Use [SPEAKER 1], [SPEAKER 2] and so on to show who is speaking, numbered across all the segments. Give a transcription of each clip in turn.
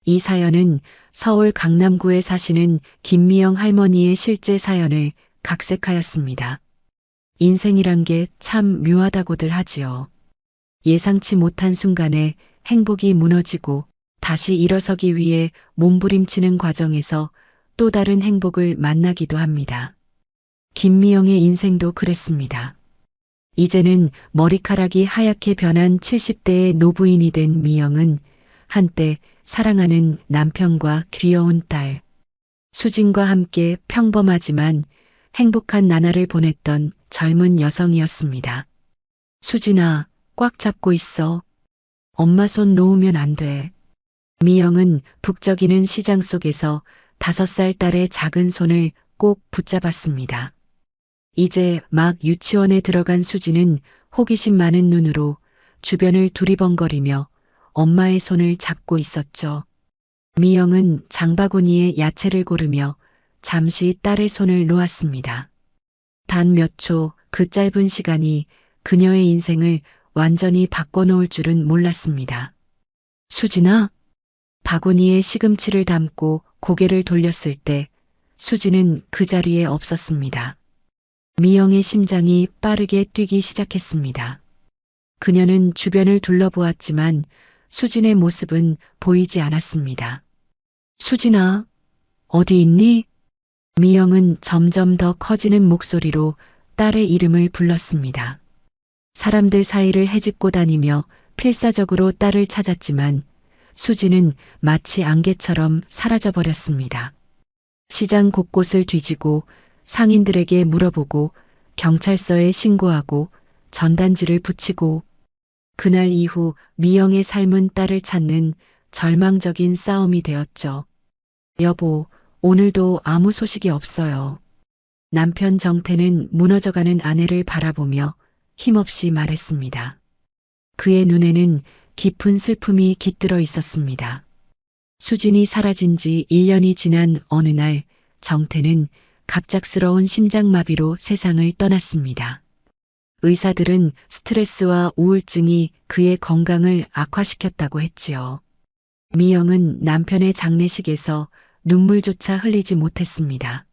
[SPEAKER 1] 이 사연은 서울 강남구에 사시는 김미영 할머니의 실제 사연을 각색하였습니다. 인생이란 게 참 묘하다고들 하지요. 예상치 못한 순간에 행복이 무너지고 다시 일어서기 위해 몸부림치는 과정에서 또 다른 행복을 만나기도 합니다. 김미영의 인생도 그랬습니다. 이제는 머리카락이 하얗게 변한 70대의 노부인이 된 미영은 한때 사랑하는 남편과 귀여운 딸 수진과 함께 평범하지만 행복한 나날을 보냈던 젊은 여성이었습니다. 수진아, 꽉 잡고 있어. 엄마 손 놓으면 안 돼. 미영은 북적이는 시장 속에서 5살 딸의 작은 손을 꼭 붙잡았습니다. 이제 막 유치원에 들어간 수진은 호기심 많은 눈으로 주변을 두리번거리며 엄마의 손을 잡고 있었죠. 미영은 장바구니에 야채를 고르며 잠시 딸의 손을 놓았습니다. 단 몇 초 그 짧은 시간이 그녀의 인생을 완전히 바꿔놓을 줄은 몰랐습니다. 수진아? 바구니에 시금치를 담고 고개를 돌렸을 때 수진은 그 자리에 없었습니다. 미영의 심장이 빠르게 뛰기 시작했습니다. 그녀는 주변을 둘러보았지만 수진의 모습은 보이지 않았습니다. 수진아, 어디 있니? 미영은 점점 더 커지는 목소리로 딸의 이름을 불렀습니다. 사람들 사이를 헤집고 다니며 필사적으로 딸을 찾았지만 수진은 마치 안개처럼 사라져버렸습니다. 시장 곳곳을 뒤지고 상인들에게 물어보고 경찰서에 신고하고 전단지를 붙이고 그날 이후 미영의 삶은 딸을 찾는 절망적인 싸움이 되었죠. 여보, 오늘도 아무 소식이 없어요. 남편 정태는 무너져가는 아내를 바라보며 힘없이 말했습니다. 그의 눈에는 깊은 슬픔이 깃들어 있었습니다. 수진이 사라진 지 1년이 지난 어느 날 정태는 갑작스러운 심장마비로 세상을 떠났습니다. 의사들은 스트레스와 우울증이 그의 건강을 악화시켰다고 했지요. 미영은 남편의 장례식에서 눈물조차 흘리지 못했습니다.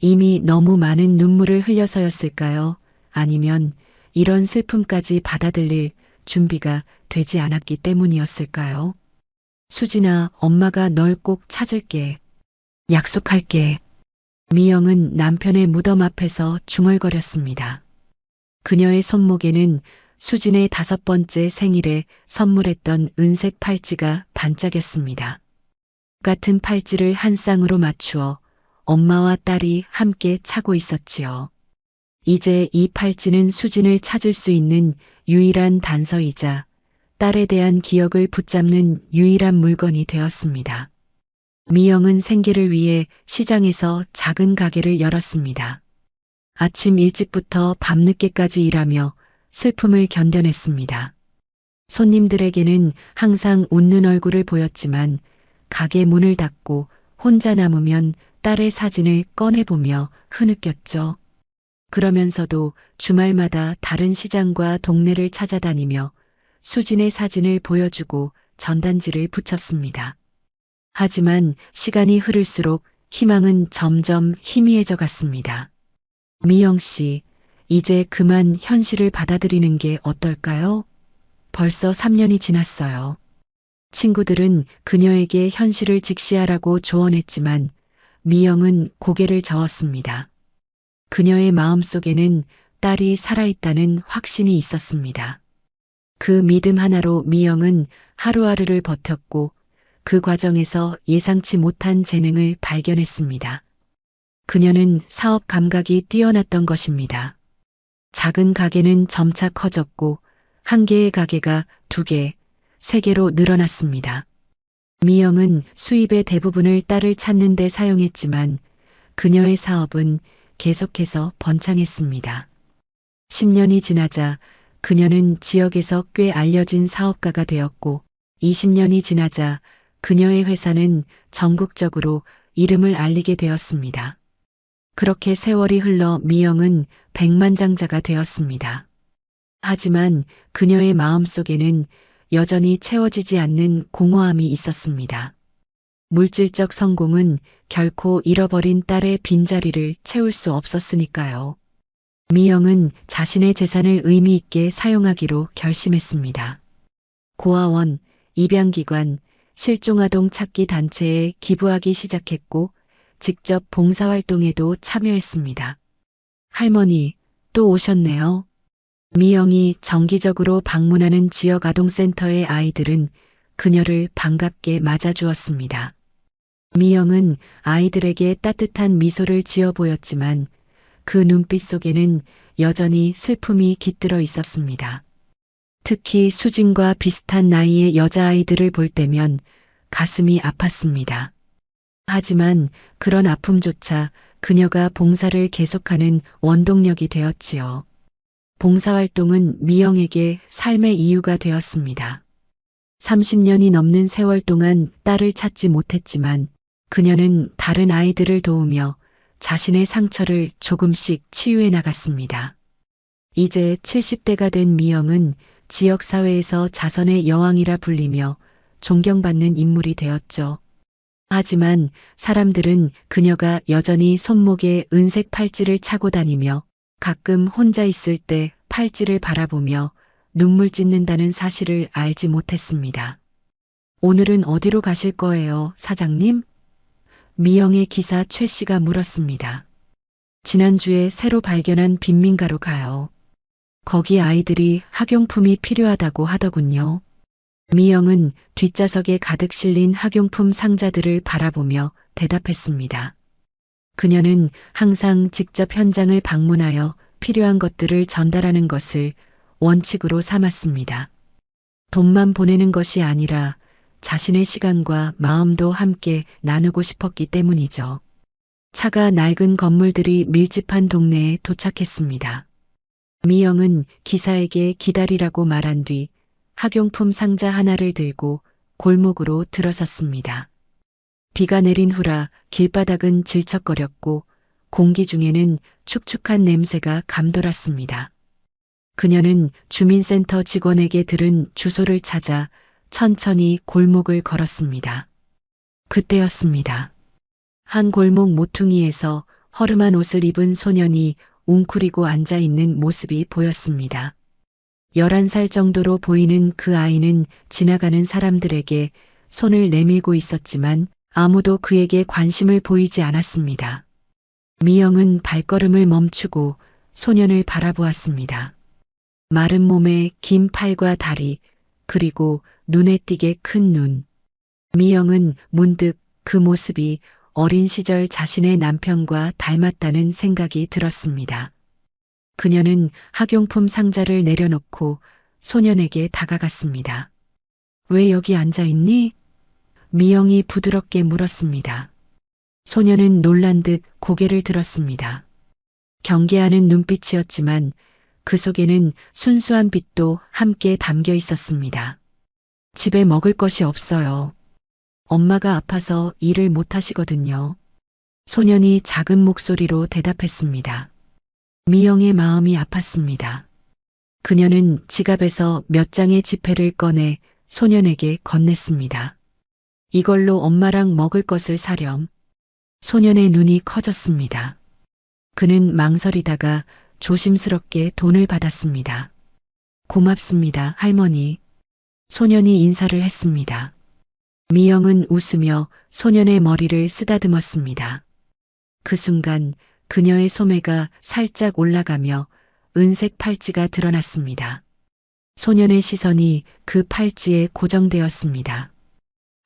[SPEAKER 1] 이미 너무 많은 눈물을 흘려서였을까요? 아니면 이런 슬픔까지 받아들일 준비가 되지 않았기 때문이었을까요? 수진아, 엄마가 널 꼭 찾을게. 약속할게. 미영은 남편의 무덤 앞에서 중얼거렸습니다. 그녀의 손목에는 수진의 5번째 생일에 선물했던 은색 팔찌가 반짝였습니다. 같은 팔찌를 한 쌍으로 맞추어 엄마와 딸이 함께 차고 있었지요. 이제 이 팔찌는 수진을 찾을 수 있는 유일한 단서이자 딸에 대한 기억을 붙잡는 유일한 물건이 되었습니다. 미영은 생계를 위해 시장에서 작은 가게를 열었습니다. 아침 일찍부터 밤늦게까지 일하며 슬픔을 견뎌냈습니다. 손님들에게는 항상 웃는 얼굴을 보였지만 가게 문을 닫고 혼자 남으면 딸의 사진을 꺼내보며 흐느꼈죠. 그러면서도 주말마다 다른 시장과 동네를 찾아다니며 수진의 사진을 보여주고 전단지를 붙였습니다. 하지만 시간이 흐를수록 희망은 점점 희미해져 갔습니다. 미영 씨, 이제 그만 현실을 받아들이는 게 어떨까요? 벌써 3년이 지났어요. 친구들은 그녀에게 현실을 직시하라고 조언했지만 미영은 고개를 저었습니다. 그녀의 마음속에는 딸이 살아있다는 확신이 있었습니다. 그 믿음 하나로 미영은 하루하루를 버텼고 그 과정에서 예상치 못한 재능을 발견했습니다. 그녀는 사업 감각이 뛰어났던 것입니다. 작은 가게는 점차 커졌고 한 개의 가게가 2개, 3개로 늘어났습니다. 미영은 수입의 대부분을 딸을 찾는 데 사용했지만 그녀의 사업은 계속해서 번창했습니다. 10년이 지나자 그녀는 지역에서 꽤 알려진 사업가가 되었고 20년이 지나자 그녀의 회사는 전국적으로 이름을 알리게 되었습니다. 그렇게 세월이 흘러 미영은 백만장자가 되었습니다. 하지만 그녀의 마음속에는 여전히 채워지지 않는 공허함이 있었습니다. 물질적 성공은 결코 잃어버린 딸의 빈자리를 채울 수 없었으니까요. 미영은 자신의 재산을 의미 있게 사용하기로 결심했습니다. 고아원, 입양기관, 실종아동 찾기 단체에 기부하기 시작했고 직접 봉사활동에도 참여했습니다. 할머니, 또 오셨네요. 미영이 정기적으로 방문하는 지역 아동센터의 아이들은 그녀를 반갑게 맞아주었습니다. 미영은 아이들에게 따뜻한 미소를 지어 보였지만 그 눈빛 속에는 여전히 슬픔이 깃들어 있었습니다. 특히 수진과 비슷한 나이의 여자아이들을 볼 때면 가슴이 아팠습니다. 하지만 그런 아픔조차 그녀가 봉사를 계속하는 원동력이 되었지요. 봉사활동은 미영에게 삶의 이유가 되었습니다. 30년이 넘는 세월 동안 딸을 찾지 못했지만 그녀는 다른 아이들을 도우며 자신의 상처를 조금씩 치유해 나갔습니다. 이제 70대가 된 미영은 지역사회에서 자선의 여왕이라 불리며 존경받는 인물이 되었죠. 하지만 사람들은 그녀가 여전히 손목에 은색 팔찌를 차고 다니며 가끔 혼자 있을 때 팔찌를 바라보며 눈물 짓는다는 사실을 알지 못했습니다. 오늘은 어디로 가실 거예요, 사장님? 미영의 기사 최 씨가 물었습니다. 지난주에 새로 발견한 빈민가로 가요. 거기 아이들이 학용품이 필요하다고 하더군요. 미영은 뒷좌석에 가득 실린 학용품 상자들을 바라보며 대답했습니다. 그녀는 항상 직접 현장을 방문하여 필요한 것들을 전달하는 것을 원칙으로 삼았습니다. 돈만 보내는 것이 아니라 자신의 시간과 마음도 함께 나누고 싶었기 때문이죠. 차가 낡은 건물들이 밀집한 동네에 도착했습니다. 미영은 기사에게 기다리라고 말한 뒤 학용품 상자 하나를 들고 골목으로 들어섰습니다. 비가 내린 후라 길바닥은 질척거렸고 공기 중에는 축축한 냄새가 감돌았습니다. 그녀는 주민센터 직원에게 들은 주소를 찾아 천천히 골목을 걸었습니다. 그때였습니다. 한 골목 모퉁이에서 허름한 옷을 입은 소년이 웅크리고 앉아있는 모습이 보였습니다. 11살 정도로 보이는 그 아이는 지나가는 사람들에게 손을 내밀고 있었지만 아무도 그에게 관심을 보이지 않았습니다. 미영은 발걸음을 멈추고 소년을 바라보았습니다. 마른 몸에 긴 팔과 다리, 그리고 눈에 띄게 큰 눈. 미영은 문득 그 모습이 어린 시절 자신의 남편과 닮았다는 생각이 들었습니다. 그녀는 학용품 상자를 내려놓고 소년에게 다가갔습니다. 왜 여기 앉아 있니? 미영이 부드럽게 물었습니다. 소년은 놀란 듯 고개를 들었습니다. 경계하는 눈빛이었지만 그 속에는 순수한 빛도 함께 담겨 있었습니다. 집에 먹을 것이 없어요. 엄마가 아파서 일을 못 하시거든요. 소년이 작은 목소리로 대답했습니다. 미영의 마음이 아팠습니다. 그녀는 지갑에서 몇 장의 지폐를 꺼내 소년에게 건넸습니다. 이걸로 엄마랑 먹을 것을 사렴. 소년의 눈이 커졌습니다. 그는 망설이다가 조심스럽게 돈을 받았습니다. 고맙습니다, 할머니. 소년이 인사를 했습니다. 미영은 웃으며 소년의 머리를 쓰다듬었습니다. 그 순간 그녀의 소매가 살짝 올라가며 은색 팔찌가 드러났습니다. 소년의 시선이 그 팔찌에 고정되었습니다.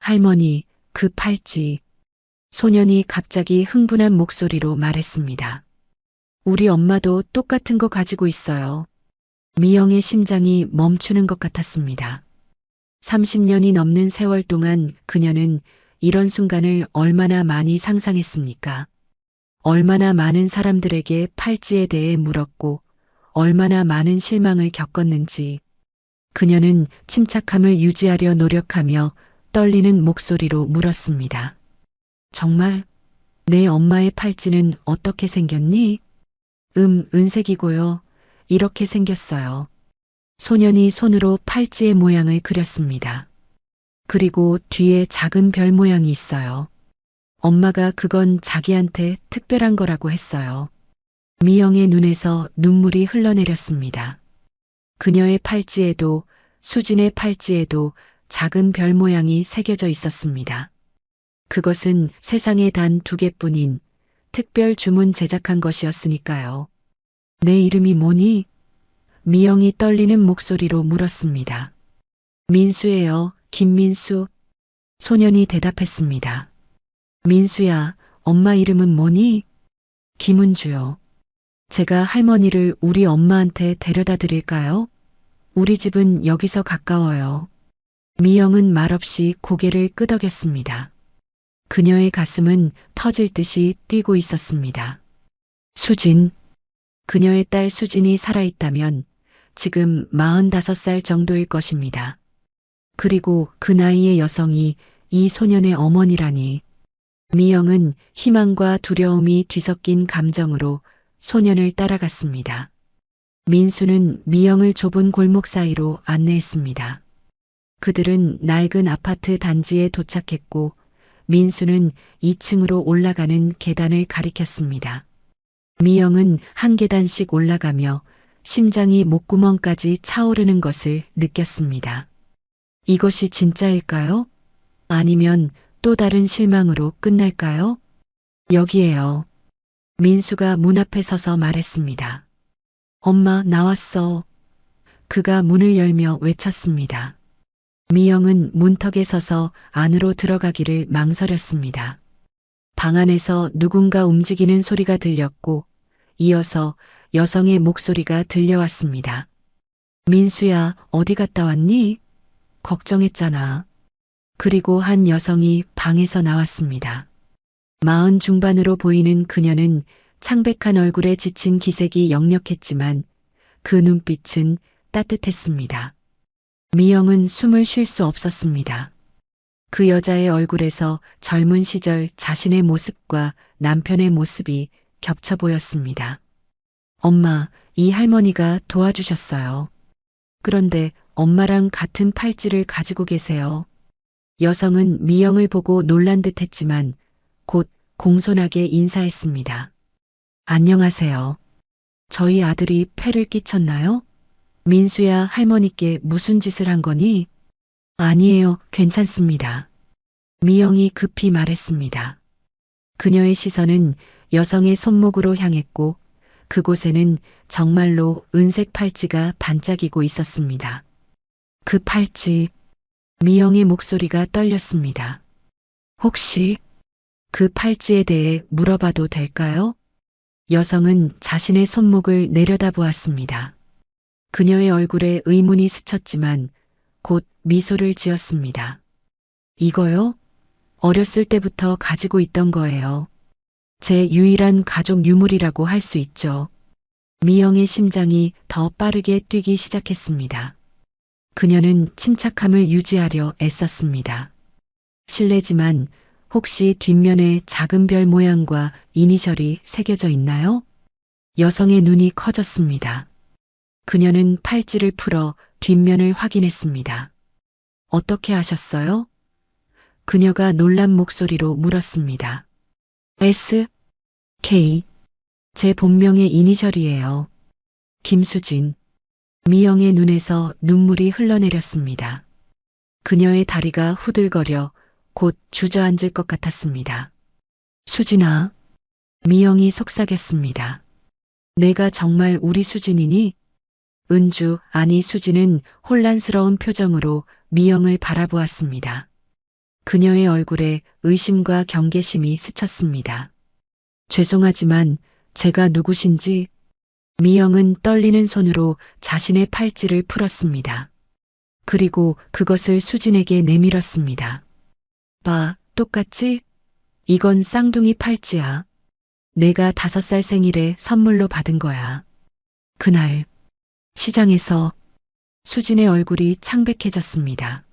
[SPEAKER 1] 할머니, 그 팔찌. 소년이 갑자기 흥분한 목소리로 말했습니다. 우리 엄마도 똑같은 거 가지고 있어요. 미영의 심장이 멈추는 것 같았습니다. 30년이 넘는 세월 동안 그녀는 이런 순간을 얼마나 많이 상상했습니까? 얼마나 많은 사람들에게 팔찌에 대해 물었고 얼마나 많은 실망을 겪었는지. 그녀는 침착함을 유지하려 노력하며 떨리는 목소리로 물었습니다. 정말 내 엄마의 팔찌는 어떻게 생겼니? 은색이고요. 이렇게 생겼어요. 소년이 손으로 팔찌의 모양을 그렸습니다. 그리고 뒤에 작은 별 모양이 있어요. 엄마가 그건 자기한테 특별한 거라고 했어요. 미영의 눈에서 눈물이 흘러내렸습니다. 그녀의 팔찌에도 수진의 팔찌에도 작은 별 모양이 새겨져 있었습니다. 그것은 세상에 단 2개뿐인 특별 주문 제작한 것이었으니까요. 내 이름이 뭐니? 미영이 떨리는 목소리로 물었습니다. 민수예요, 김민수. 소년이 대답했습니다. 민수야, 엄마 이름은 뭐니? 김은주요. 제가 할머니를 우리 엄마한테 데려다 드릴까요? 우리 집은 여기서 가까워요. 미영은 말없이 고개를 끄덕였습니다. 그녀의 가슴은 터질 듯이 뛰고 있었습니다. 수진. 그녀의 딸 수진이 살아있다면 지금 45살 정도일 것입니다. 그리고 그 나이의 여성이 이 소년의 어머니라니. 미영은 희망과 두려움이 뒤섞인 감정으로 소년을 따라갔습니다. 민수는 미영을 좁은 골목 사이로 안내했습니다. 그들은 낡은 아파트 단지에 도착했고 민수는 2층으로 올라가는 계단을 가리켰습니다. 미영은 한 계단씩 올라가며 심장이 목구멍까지 차오르는 것을 느꼈습니다. 이것이 진짜일까요? 아니면 또 다른 실망으로 끝날까요? 여기에요. 민수가 문 앞에 서서 말했습니다. 엄마, 나왔어. 그가 문을 열며 외쳤습니다. 미영은 문턱에 서서 안으로 들어가기를 망설였습니다. 방 안에서 누군가 움직이는 소리가 들렸고 이어서 여성의 목소리가 들려왔습니다. 민수야, 어디 갔다 왔니? 걱정했잖아. 그리고 한 여성이 방에서 나왔습니다. 40 중반으로 보이는 그녀는 창백한 얼굴에 지친 기색이 역력했지만 그 눈빛은 따뜻했습니다. 미영은 숨을 쉴 수 없었습니다. 그 여자의 얼굴에서 젊은 시절 자신의 모습과 남편의 모습이 겹쳐 보였습니다. 엄마, 이 할머니가 도와주셨어요. 그런데 엄마랑 같은 팔찌를 가지고 계세요. 여성은 미영을 보고 놀란 듯 했지만 곧 공손하게 인사했습니다. 안녕하세요. 저희 아들이 폐를 끼쳤나요? 민수야, 할머니께 무슨 짓을 한 거니? 아니에요, 괜찮습니다. 미영이 급히 말했습니다. 그녀의 시선은 여성의 손목으로 향했고 그곳에는 정말로 은색 팔찌가 반짝이고 있었습니다. 그 팔찌, 미영의 목소리가 떨렸습니다. 혹시 그 팔찌에 대해 물어봐도 될까요? 여성은 자신의 손목을 내려다보았습니다. 그녀의 얼굴에 의문이 스쳤지만 곧 미소를 지었습니다. 이거요? 어렸을 때부터 가지고 있던 거예요. 제 유일한 가족 유물이라고 할 수 있죠. 미영의 심장이 더 빠르게 뛰기 시작했습니다. 그녀는 침착함을 유지하려 애썼습니다. 실례지만 혹시 뒷면에 작은 별 모양과 이니셜이 새겨져 있나요? 여성의 눈이 커졌습니다. 그녀는 팔찌를 풀어 뒷면을 확인했습니다. 어떻게 하셨어요? 그녀가 놀란 목소리로 물었습니다. S, K. 제 본명의 이니셜이에요. 김수진. 미영의 눈에서 눈물이 흘러내렸습니다. 그녀의 다리가 후들거려 곧 주저앉을 것 같았습니다. 수진아. 미영이 속삭였습니다. 내가 정말 우리 수진이니? 은주, 아니 수진은 혼란스러운 표정으로 미영을 바라보았습니다. 그녀의 얼굴에 의심과 경계심이 스쳤습니다. 죄송하지만 제가 누구신지? 미영은 떨리는 손으로 자신의 팔찌를 풀었습니다. 그리고 그것을 수진에게 내밀었습니다. 봐, 똑같지? 이건 쌍둥이 팔찌야. 내가 5살 생일에 선물로 받은 거야. 그날 시장에서 수진의 얼굴이 창백해졌습니다.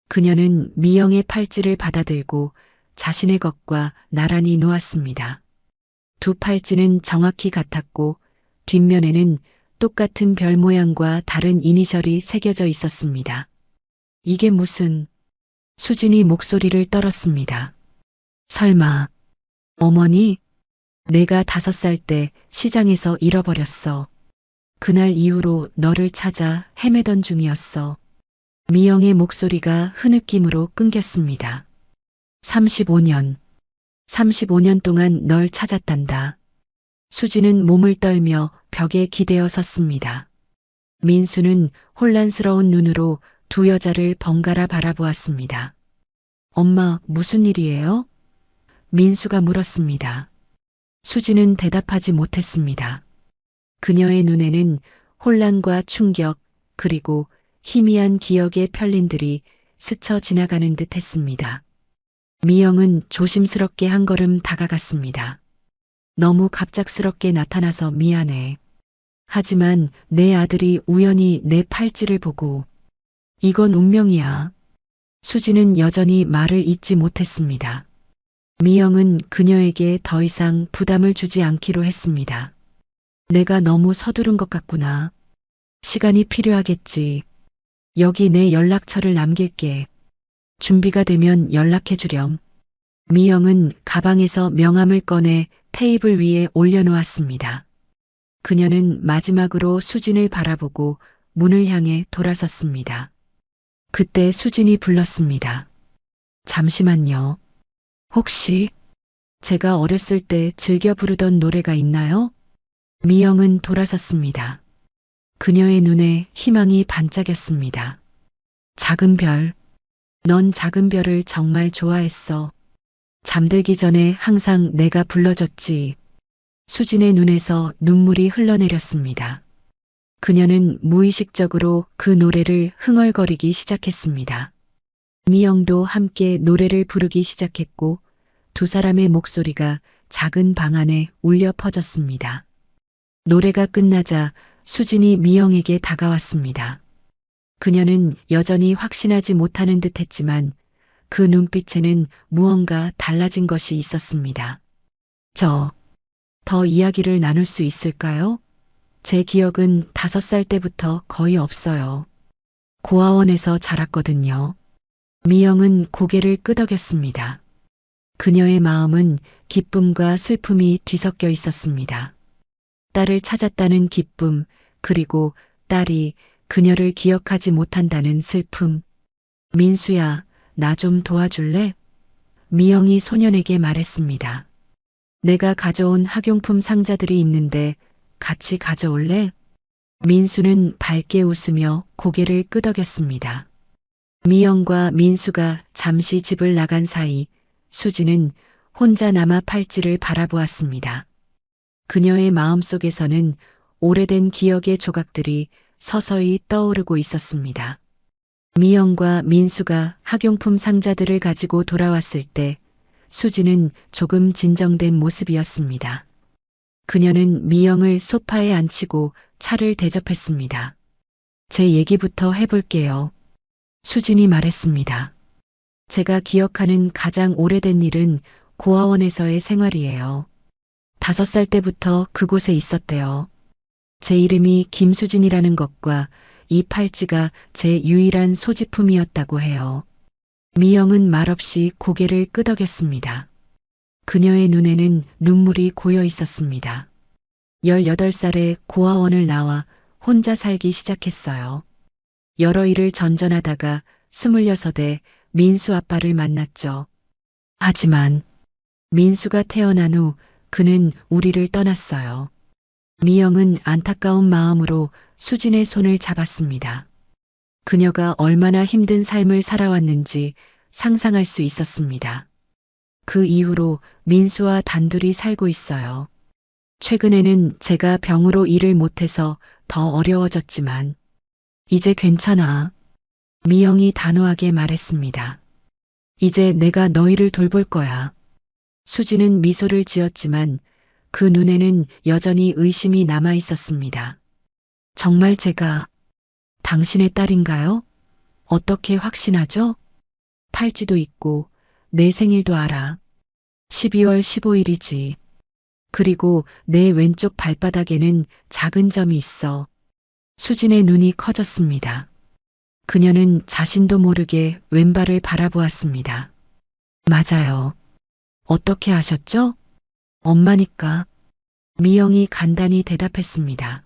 [SPEAKER 1] 그녀는 미영의 팔찌를 받아들고 자신의 것과 나란히 놓았습니다. 두 팔찌는 정확히 같았고 뒷면에는 똑같은 별 모양과 다른 이니셜이 새겨져 있었습니다. 이게 무슨... 수진이 목소리를 떨었습니다. 설마, 어머니? 내가 5살 때 시장에서 잃어버렸어. 그날 이후로 너를 찾아 헤매던 중이었어. 미영의 목소리가 흐느낌으로 끊겼습니다. 35년. 35년 동안 널 찾았단다. 수지는 몸을 떨며 벽에 기대어 섰습니다. 민수는 혼란스러운 눈으로 두 여자를 번갈아 바라보았습니다. 엄마, 무슨 일이에요? 민수가 물었습니다. 수지는 대답하지 못했습니다. 그녀의 눈에는 혼란과 충격, 그리고 희미한 기억의 편린들이 스쳐 지나가는 듯 했습니다. 미영은 조심스럽게 한 걸음 다가갔습니다. 너무 갑작스럽게 나타나서 미안해. 하지만 내 아들이 우연히 내 팔찌를 보고 이건 운명이야. 수지는 여전히 말을 잇지 못했습니다. 미영은 그녀에게 더 이상 부담을 주지 않기로 했습니다. 내가 너무 서두른 것 같구나. 시간이 필요하겠지. 여기 내 연락처를 남길게. 준비가 되면 연락해 주렴. 미영은 가방에서 명함을 꺼내 테이블 위에 올려놓았습니다. 그녀는 마지막으로 수진을 바라보고 문을 향해 돌아섰습니다. 그때 수진이 불렀습니다. 잠시만요. 혹시 제가 어렸을 때 즐겨 부르던 노래가 있나요? 미영은 돌아섰습니다. 그녀의 눈에 희망이 반짝였습니다. 작은 별. 넌 작은 별을 정말 좋아했어. 잠들기 전에 항상 내가 불러줬지. 수진의 눈에서 눈물이 흘러내렸습니다. 그녀는 무의식적으로 그 노래를 흥얼거리기 시작했습니다. 미영도 함께 노래를 부르기 시작했고 두 사람의 목소리가 작은 방 안에 울려 퍼졌습니다. 노래가 끝나자 수진이 미영에게 다가왔습니다. 그녀는 여전히 확신하지 못하는 듯 했지만 그 눈빛에는 무언가 달라진 것이 있었습니다. 더 이야기를 나눌 수 있을까요? 제 기억은 5살 때부터 거의 없어요. 고아원에서 자랐거든요. 미영은 고개를 끄덕였습니다. 그녀의 마음은 기쁨과 슬픔이 뒤섞여 있었습니다. 딸을 찾았다는 기쁨, 그리고 딸이 그녀를 기억하지 못한다는 슬픔. 민수야, 나 좀 도와줄래? 미영이 소년에게 말했습니다. 내가 가져온 학용품 상자들이 있는데 같이 가져올래? 민수는 밝게 웃으며 고개를 끄덕였습니다. 미영과 민수가 잠시 집을 나간 사이 수지는 혼자 남아 팔찌를 바라보았습니다. 그녀의 마음속에서는 오래된 기억의 조각들이 서서히 떠오르고 있었습니다. 미영과 민수가 학용품 상자들을 가지고 돌아왔을 때 수지는 조금 진정된 모습이었습니다. 그녀는 미영을 소파에 앉히고 차를 대접했습니다. 제 얘기부터 해볼게요. 수진이 말했습니다. 제가 기억하는 가장 오래된 일은 고아원에서의 생활이에요. 5살 때부터 그곳에 있었대요. 제 이름이 김수진이라는 것과 이 팔찌가 제 유일한 소지품이었다고 해요. 미영은 말없이 고개를 끄덕였습니다. 그녀의 눈에는 눈물이 고여 있었습니다. 18살에 고아원을 나와 혼자 살기 시작했어요. 여러 일을 전전하다가 26에 민수 아빠를 만났죠. 하지만 민수가 태어난 후 그는 우리를 떠났어요. 미영은 안타까운 마음으로 수진의 손을 잡았습니다. 그녀가 얼마나 힘든 삶을 살아왔는지 상상할 수 있었습니다. 그 이후로 민수와 단둘이 살고 있어요. 최근에는 제가 병으로 일을 못해서 더 어려워졌지만 이제 괜찮아. 미영이 단호하게 말했습니다. 이제 내가 너희를 돌볼 거야. 수지는 미소를 지었지만 그 눈에는 여전히 의심이 남아 있었습니다. 정말 제가 당신의 딸인가요? 어떻게 확신하죠? 팔찌도 있고 내 생일도 알아. 12월 15일이지. 그리고 내 왼쪽 발바닥에는 작은 점이 있어. 수진의 눈이 커졌습니다. 그녀는 자신도 모르게 왼발을 바라보았습니다. 맞아요. 어떻게 아셨죠? 엄마니까. 미영이 간단히 대답했습니다.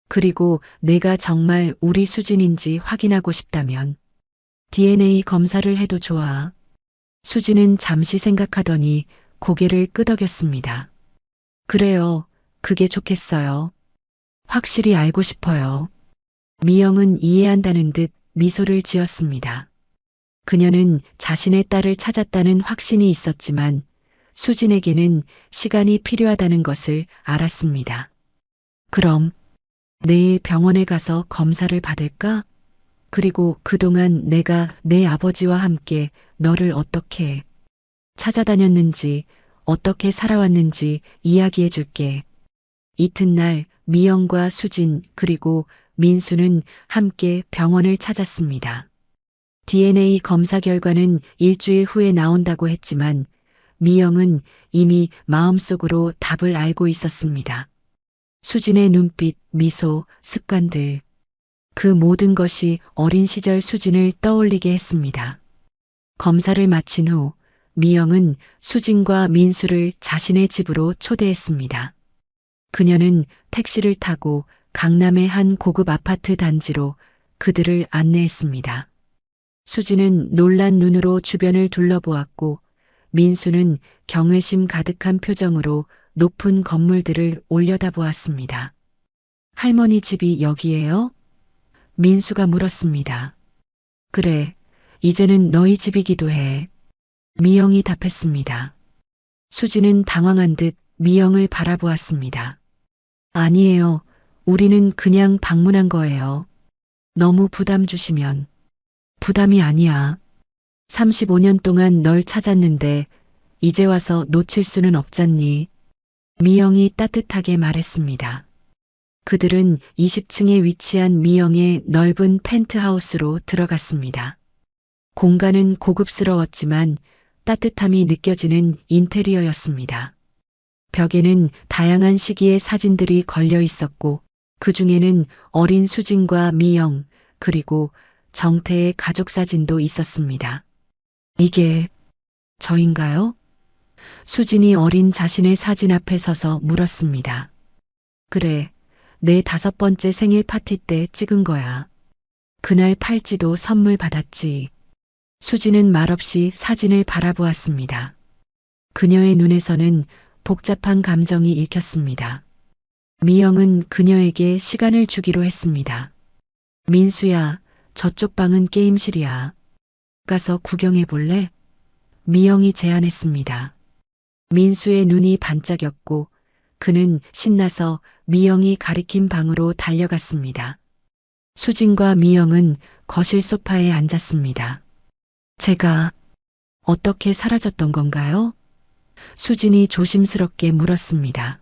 [SPEAKER 1] 그리고 내가 정말 우리 수진인지 확인하고 싶다면 DNA 검사를 해도 좋아. 수진은 잠시 생각하더니 고개를 끄덕였습니다. 그래요. 그게 좋겠어요. 확실히 알고 싶어요. 미영은 이해한다는 듯 미소를 지었습니다. 그녀는 자신의 딸을 찾았다는 확신이 있었지만 수진에게는 시간이 필요하다는 것을 알았습니다. 그럼 내일 병원에 가서 검사를 받을까? 그리고 그동안 내가 내 아버지와 함께 너를 어떻게 찾아다녔는지, 어떻게 살아왔는지 이야기해 줄게. 이튿날 미영과 수진 그리고 민수는 함께 병원을 찾았습니다. DNA 검사 결과는 일주일 후에 나온다고 했지만 미영은 이미 마음속으로 답을 알고 있었습니다. 수진의 눈빛, 미소, 습관들. 그 모든 것이 어린 시절 수진을 떠올리게 했습니다. 검사를 마친 후 미영은 수진과 민수를 자신의 집으로 초대했습니다. 그녀는 택시를 타고 강남의 한 고급 아파트 단지로 그들을 안내했습니다. 수진은 놀란 눈으로 주변을 둘러보았고 민수는 경외심 가득한 표정으로 높은 건물들을 올려다보았습니다. 할머니 집이 여기예요? 민수가 물었습니다. 그래, 이제는 너희 집이기도 해. 미영이 답했습니다. 수진은 당황한 듯 미영을 바라보았습니다. 아니에요. 우리는 그냥 방문한 거예요. 너무 부담 주시면. 부담이 아니야. 35년 동안 널 찾았는데 이제 와서 놓칠 수는 없잖니. 미영이 따뜻하게 말했습니다. 그들은 20층에 위치한 미영의 넓은 펜트하우스로 들어갔습니다. 공간은 고급스러웠지만 따뜻함이 느껴지는 인테리어였습니다. 벽에는 다양한 시기의 사진들이 걸려 있었고 그 중에는 어린 수진과 미영 그리고 정태의 가족 사진도 있었습니다. 이게 저인가요? 수진이 어린 자신의 사진 앞에 서서 물었습니다. 그래, 내 5번째 생일 파티 때 찍은 거야. 그날 팔찌도 선물 받았지. 수진은 말없이 사진을 바라보았습니다. 그녀의 눈에서는 복잡한 감정이 읽혔습니다. 미영은 그녀에게 시간을 주기로 했습니다. 민수야, 저쪽 방은 게임실이야. 가서 구경해 볼래? 미영이 제안했습니다. 민수의 눈이 반짝였고 그는 신나서 미영이 가리킨 방으로 달려갔습니다. 수진과 미영은 거실 소파에 앉았습니다. 제가 어떻게 사라졌던 건가요? 수진이 조심스럽게 물었습니다.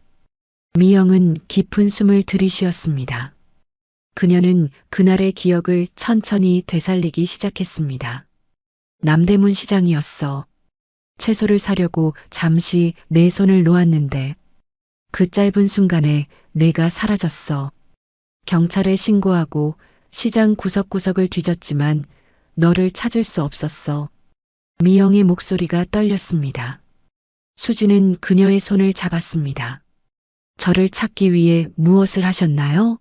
[SPEAKER 1] 미영은 깊은 숨을 들이쉬었습니다. 그녀는 그날의 기억을 천천히 되살리기 시작했습니다. 남대문 시장이었어. 채소를 사려고 잠시 내 손을 놓았는데 그 짧은 순간에 내가 사라졌어. 경찰에 신고하고 시장 구석구석을 뒤졌지만 너를 찾을 수 없었어. 미영의 목소리가 떨렸습니다. 수진은 그녀의 손을 잡았습니다. 저를 찾기 위해 무엇을 하셨나요?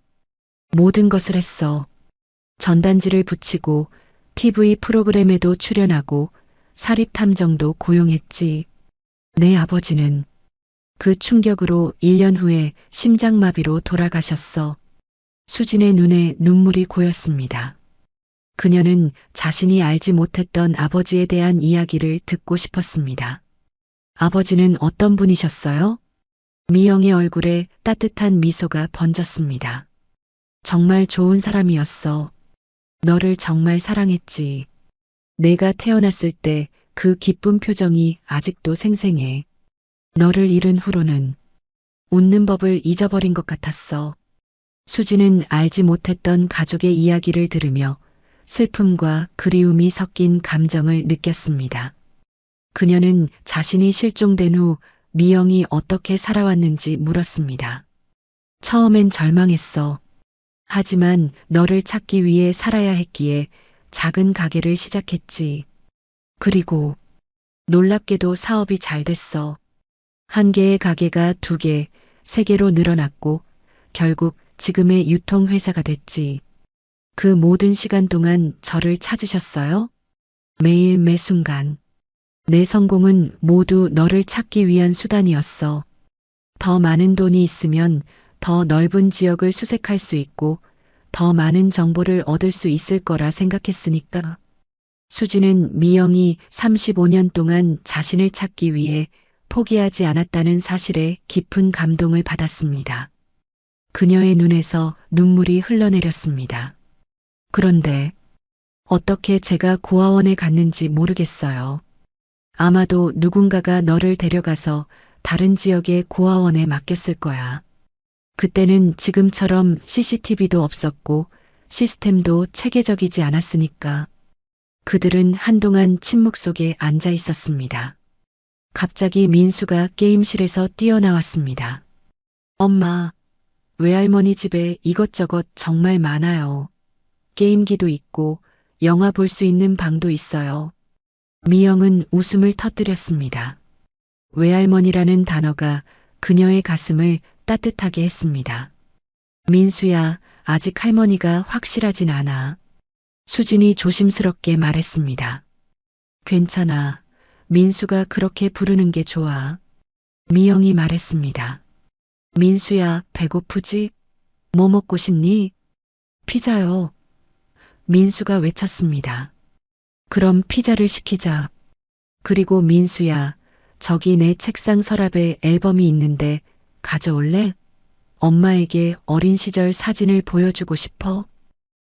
[SPEAKER 1] 모든 것을 했어. 전단지를 붙이고 TV 프로그램에도 출연하고 사립탐정도 고용했지. 내 아버지는 그 충격으로 1년 후에 심장마비로 돌아가셨어. 수진의 눈에 눈물이 고였습니다. 그녀는 자신이 알지 못했던 아버지에 대한 이야기를 듣고 싶었습니다. 아버지는 어떤 분이셨어요? 미영의 얼굴에 따뜻한 미소가 번졌습니다. 정말 좋은 사람이었어. 너를 정말 사랑했지. 내가 태어났을 때 그 기쁜 표정이 아직도 생생해. 너를 잃은 후로는 웃는 법을 잊어버린 것 같았어. 수지는 알지 못했던 가족의 이야기를 들으며 슬픔과 그리움이 섞인 감정을 느꼈습니다. 그녀는 자신이 실종된 후 미영이 어떻게 살아왔는지 물었습니다. 처음엔 절망했어. 하지만 너를 찾기 위해 살아야 했기에 작은 가게를 시작했지. 그리고 놀랍게도 사업이 잘 됐어. 한 개의 가게가 두 개, 세 개로 늘어났고 결국 지금의 유통회사가 됐지. 그 모든 시간 동안 저를 찾으셨어요? 매일 매 순간. 내 성공은 모두 너를 찾기 위한 수단이었어. 더 많은 돈이 있으면 더 넓은 지역을 수색할 수 있고 더 많은 정보를 얻을 수 있을 거라 생각했으니까. 수지는 미영이 35년 동안 자신을 찾기 위해 포기하지 않았다는 사실에 깊은 감동을 받았습니다. 그녀의 눈에서 눈물이 흘러내렸습니다. 그런데 어떻게 제가 고아원에 갔는지 모르겠어요. 아마도 누군가가 너를 데려가서 다른 지역의 고아원에 맡겼을 거야. 그때는 지금처럼 CCTV도 없었고 시스템도 체계적이지 않았으니까. 그들은 한동안 침묵 속에 앉아 있었습니다. 갑자기 민수가 게임실에서 뛰어나왔습니다. 엄마, 외할머니 집에 이것저것 정말 많아요. 게임기도 있고 영화 볼 수 있는 방도 있어요. 미영은 웃음을 터뜨렸습니다. 외할머니라는 단어가 그녀의 가슴을 따뜻하게 했습니다. 민수야, 아직 할머니가 확실하진 않아. 수진이 조심스럽게 말했습니다. 괜찮아. 민수가 그렇게 부르는 게 좋아. 미영이 말했습니다. 민수야, 배고프지? 뭐 먹고 싶니? 피자요. 민수가 외쳤습니다. 그럼 피자를 시키자. 그리고 민수야, 저기 내 책상 서랍에 앨범이 있는데 가져올래? 엄마에게 어린 시절 사진을 보여주고 싶어.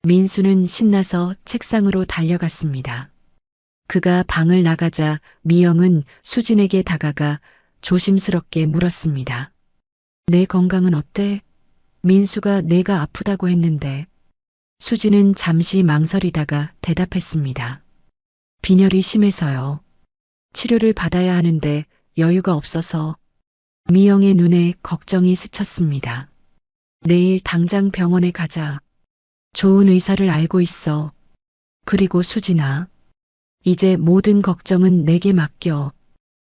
[SPEAKER 1] 민수는 신나서 책상으로 달려갔습니다. 그가 방을 나가자 미영은 수진에게 다가가 조심스럽게 물었습니다. 내 건강은 어때? 민수가 내가 아프다고 했는데. 수진은 잠시 망설이다가 대답했습니다. 빈혈이 심해서요. 치료를 받아야 하는데 여유가 없어서. 미영의 눈에 걱정이 스쳤습니다. 내일 당장 병원에 가자. 좋은 의사를 알고 있어. 그리고 수진아, 이제 모든 걱정은 내게 맡겨.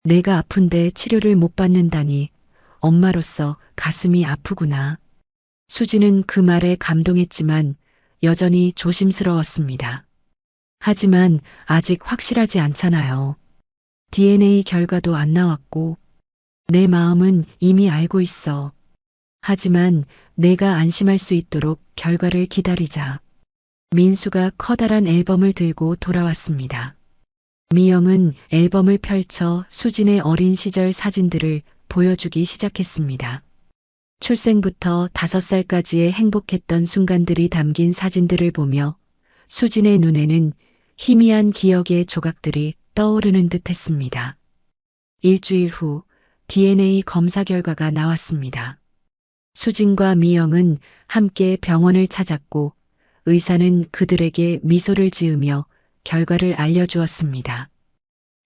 [SPEAKER 1] 내가 아픈데 치료를 못 받는다니 엄마로서 가슴이 아프구나. 수진은 그 말에 감동했지만 여전히 조심스러웠습니다. 하지만 아직 확실하지 않잖아요. DNA 결과도 안 나왔고 내 마음은 이미 알고 있어. 하지만 내가 안심할 수 있도록 결과를 기다리자. 민수가 커다란 앨범을 들고 돌아왔습니다. 미영은 앨범을 펼쳐 수진의 어린 시절 사진들을 보여주기 시작했습니다. 출생부터 5살까지의 행복했던 순간들이 담긴 사진들을 보며 수진의 눈에는 희미한 기억의 조각들이 떠오르는 듯 했습니다. 일주일 후 DNA 검사 결과가 나왔습니다. 수진과 미영은 함께 병원을 찾았고 의사는 그들에게 미소를 지으며 결과를 알려주었습니다.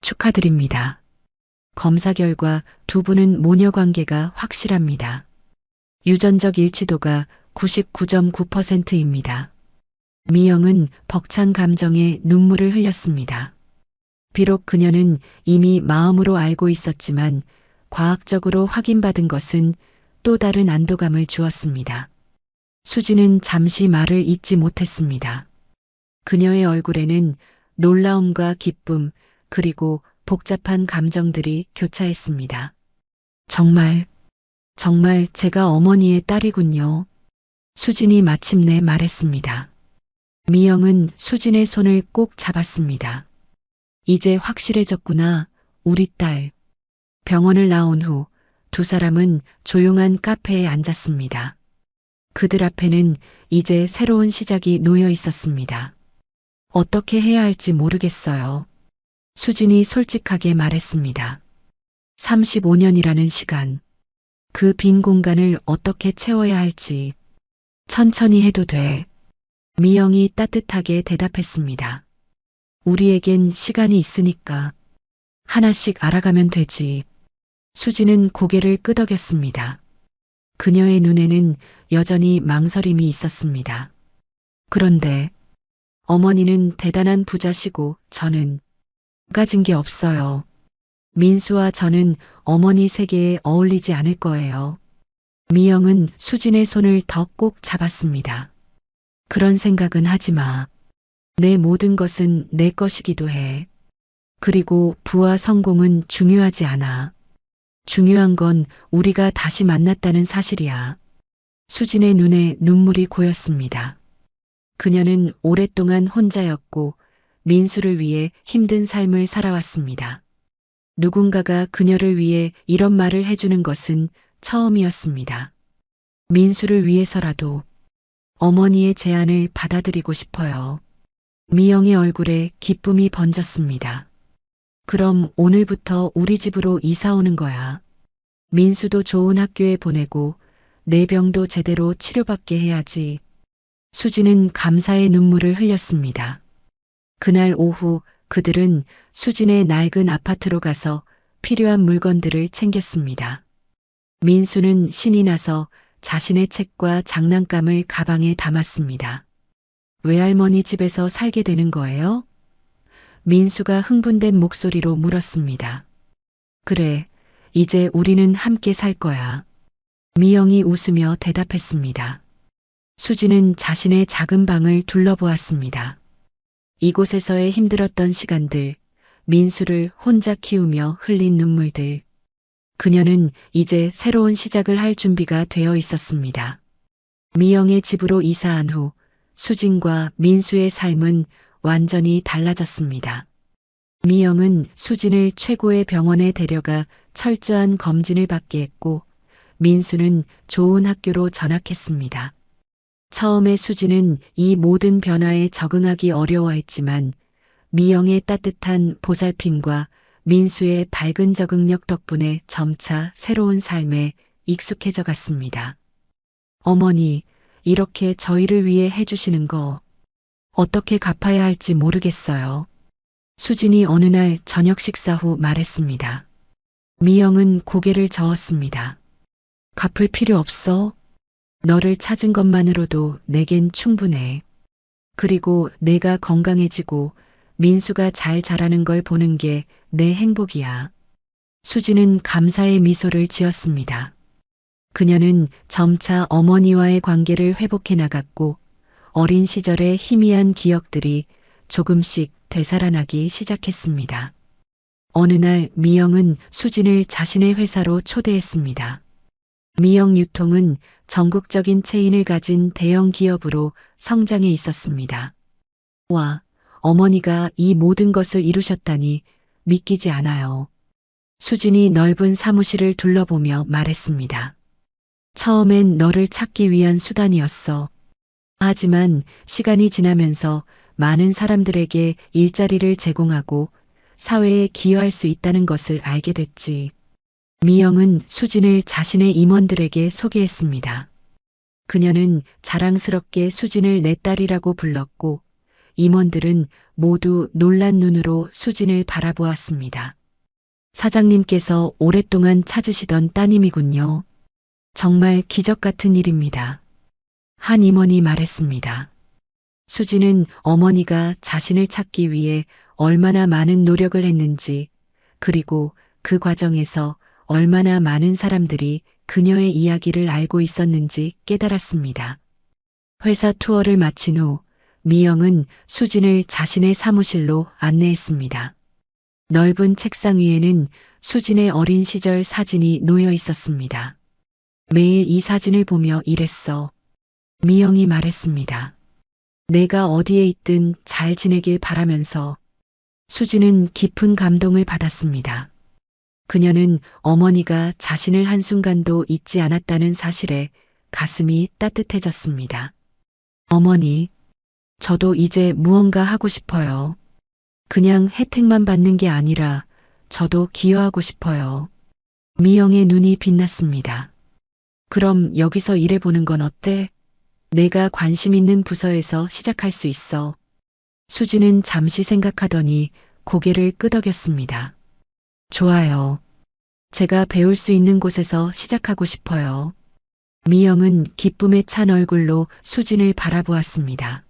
[SPEAKER 1] 축하드립니다. 검사 결과 두 분은 모녀 관계가 확실합니다. 유전적 일치도가 99.9%입니다. 미영은 벅찬 감정에 눈물을 흘렸습니다. 비록 그녀는 이미 마음으로 알고 있었지만 과학적으로 확인받은 것은 또 다른 안도감을 주었습니다. 수지는 잠시 말을 잇지 못했습니다. 그녀의 얼굴에는 놀라움과 기쁨 그리고 복잡한 감정들이 교차했습니다. 정말 제가 어머니의 딸이군요. 수진이 마침내 말했습니다. 미영은 수진의 손을 꼭 잡았습니다. 이제 확실해졌구나, 우리 딸. 병원을 나온 후 두 사람은 조용한 카페에 앉았습니다. 그들 앞에는 이제 새로운 시작이 놓여 있었습니다. 어떻게 해야 할지 모르겠어요. 수진이 솔직하게 말했습니다. 35년이라는 시간. 그 빈 공간을 어떻게 채워야 할지. 천천히 해도 돼. 미영이 따뜻하게 대답했습니다. 우리에겐 시간이 있으니까. 하나씩 알아가면 되지. 수지는 고개를 끄덕였습니다. 그녀의 눈에는 여전히 망설임이 있었습니다. 그런데 어머니는 대단한 부자시고 저는 가진 게 없어요. 민수와 저는 어머니 세계에 어울리지 않을 거예요. 미영은 수진의 손을 더 꼭 잡았습니다. 그런 생각은 하지 마. 내 모든 것은 내 것이기도 해. 그리고 부와 성공은 중요하지 않아. 중요한 건 우리가 다시 만났다는 사실이야. 수진의 눈에 눈물이 고였습니다. 그녀는 오랫동안 혼자였고 민수를 위해 힘든 삶을 살아왔습니다. 누군가가 그녀를 위해 이런 말을 해주는 것은 처음이었습니다. 민수를 위해서라도 어머니의 제안을 받아들이고 싶어요. 미영의 얼굴에 기쁨이 번졌습니다. 그럼 오늘부터 우리 집으로 이사 오는 거야. 민수도 좋은 학교에 보내고 내 병도 제대로 치료받게 해야지. 수진은 감사의 눈물을 흘렸습니다. 그날 오후 그들은 수진의 낡은 아파트로 가서 필요한 물건들을 챙겼습니다. 민수는 신이 나서 자신의 책과 장난감을 가방에 담았습니다. 외할머니 집에서 살게 되는 거예요? 민수가 흥분된 목소리로 물었습니다. 그래, 이제 우리는 함께 살 거야. 미영이 웃으며 대답했습니다. 수진은 자신의 작은 방을 둘러보았습니다. 이곳에서의 힘들었던 시간들, 민수를 혼자 키우며 흘린 눈물들. 그녀는 이제 새로운 시작을 할 준비가 되어 있었습니다. 미영의 집으로 이사한 후 수진과 민수의 삶은 완전히 달라졌습니다. 미영은 수진을 최고의 병원에 데려가 철저한 검진을 받게 했고 민수는 좋은 학교로 전학했습니다. 처음에 수진은 이 모든 변화에 적응하기 어려워했지만 미영의 따뜻한 보살핌과 민수의 밝은 적응력 덕분에 점차 새로운 삶에 익숙해져 갔습니다. 어머니, 이렇게 저희를 위해 해주시는 거 어떻게 갚아야 할지 모르겠어요. 수진이 어느 날 저녁 식사 후 말했습니다. 미영은 고개를 저었습니다. 갚을 필요 없어. 너를 찾은 것만으로도 내겐 충분해. 그리고 내가 건강해지고 민수가 잘 자라는 걸 보는 게 내 행복이야. 수진은 감사의 미소를 지었습니다. 그녀는 점차 어머니와의 관계를 회복해 나갔고 어린 시절의 희미한 기억들이 조금씩 되살아나기 시작했습니다. 어느 날 미영은 수진을 자신의 회사로 초대했습니다. 미영 유통은 전국적인 체인을 가진 대형 기업으로 성장해 있었습니다. 와, 어머니가 이 모든 것을 이루셨다니 믿기지 않아요. 수진이 넓은 사무실을 둘러보며 말했습니다. 처음엔 너를 찾기 위한 수단이었어. 하지만 시간이 지나면서 많은 사람들에게 일자리를 제공하고 사회에 기여할 수 있다는 것을 알게 됐지. 미영은 수진을 자신의 임원들에게 소개했습니다. 그녀는 자랑스럽게 수진을 내 딸이라고 불렀고 임원들은 모두 놀란 눈으로 수진을 바라보았습니다. 사장님께서 오랫동안 찾으시던 따님이군요. 정말 기적 같은 일입니다. 한 임원이 말했습니다. 수진은 어머니가 자신을 찾기 위해 얼마나 많은 노력을 했는지, 그리고 그 과정에서 얼마나 많은 사람들이 그녀의 이야기를 알고 있었는지 깨달았습니다. 회사 투어를 마친 후 미영은 수진을 자신의 사무실로 안내했습니다. 넓은 책상 위에는 수진의 어린 시절 사진이 놓여 있었습니다. 매일 이 사진을 보며 일했어. 미영이 말했습니다. 내가 어디에 있든 잘 지내길 바라면서. 수진은 깊은 감동을 받았습니다. 그녀는 어머니가 자신을 한순간도 잊지 않았다는 사실에 가슴이 따뜻해졌습니다. 어머니, 저도 이제 무언가 하고 싶어요. 그냥 혜택만 받는 게 아니라 저도 기여하고 싶어요. 미영의 눈이 빛났습니다. 그럼 여기서 일해보는 건 어때? 내가 관심 있는 부서에서 시작할 수 있어. 수진은 잠시 생각하더니 고개를 끄덕였습니다. 좋아요. 제가 배울 수 있는 곳에서 시작하고 싶어요. 미영은 기쁨에 찬 얼굴로 수진을 바라보았습니다.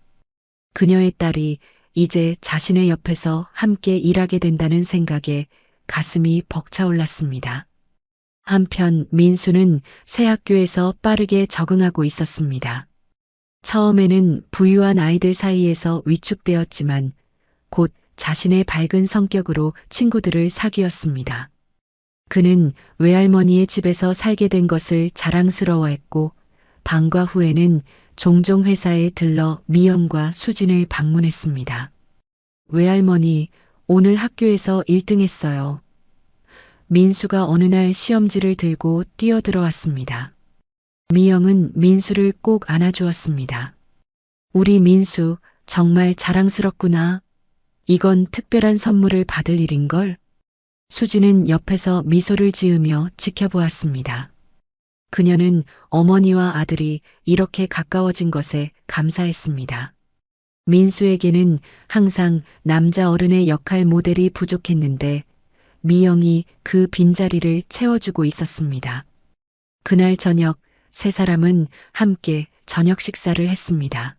[SPEAKER 1] 그녀의 딸이 이제 자신의 옆에서 함께 일하게 된다는 생각에 가슴이 벅차올랐습니다. 한편 민수는 새 학교에서 빠르게 적응하고 있었습니다. 처음에는 부유한 아이들 사이에서 위축되었지만 곧 자신의 밝은 성격으로 친구들을 사귀었습니다. 그는 외할머니의 집에서 살게 된 것을 자랑스러워했고 방과 후에는 종종 회사에 들러 미영과 수진을 방문했습니다. 외할머니, 오늘 학교에서 1등했어요. 민수가 어느 날 시험지를 들고 뛰어들어왔습니다. 미영은 민수를 꼭 안아주었습니다. 우리 민수 정말 자랑스럽구나. 이건 특별한 선물을 받을 일인걸. 수진은 옆에서 미소를 지으며 지켜보았습니다. 그녀는 어머니와 아들이 이렇게 가까워진 것에 감사했습니다. 민수에게는 항상 남자 어른의 역할 모델이 부족했는데 미영이 그 빈자리를 채워주고 있었습니다. 그날 저녁 세 사람은 함께 저녁 식사를 했습니다.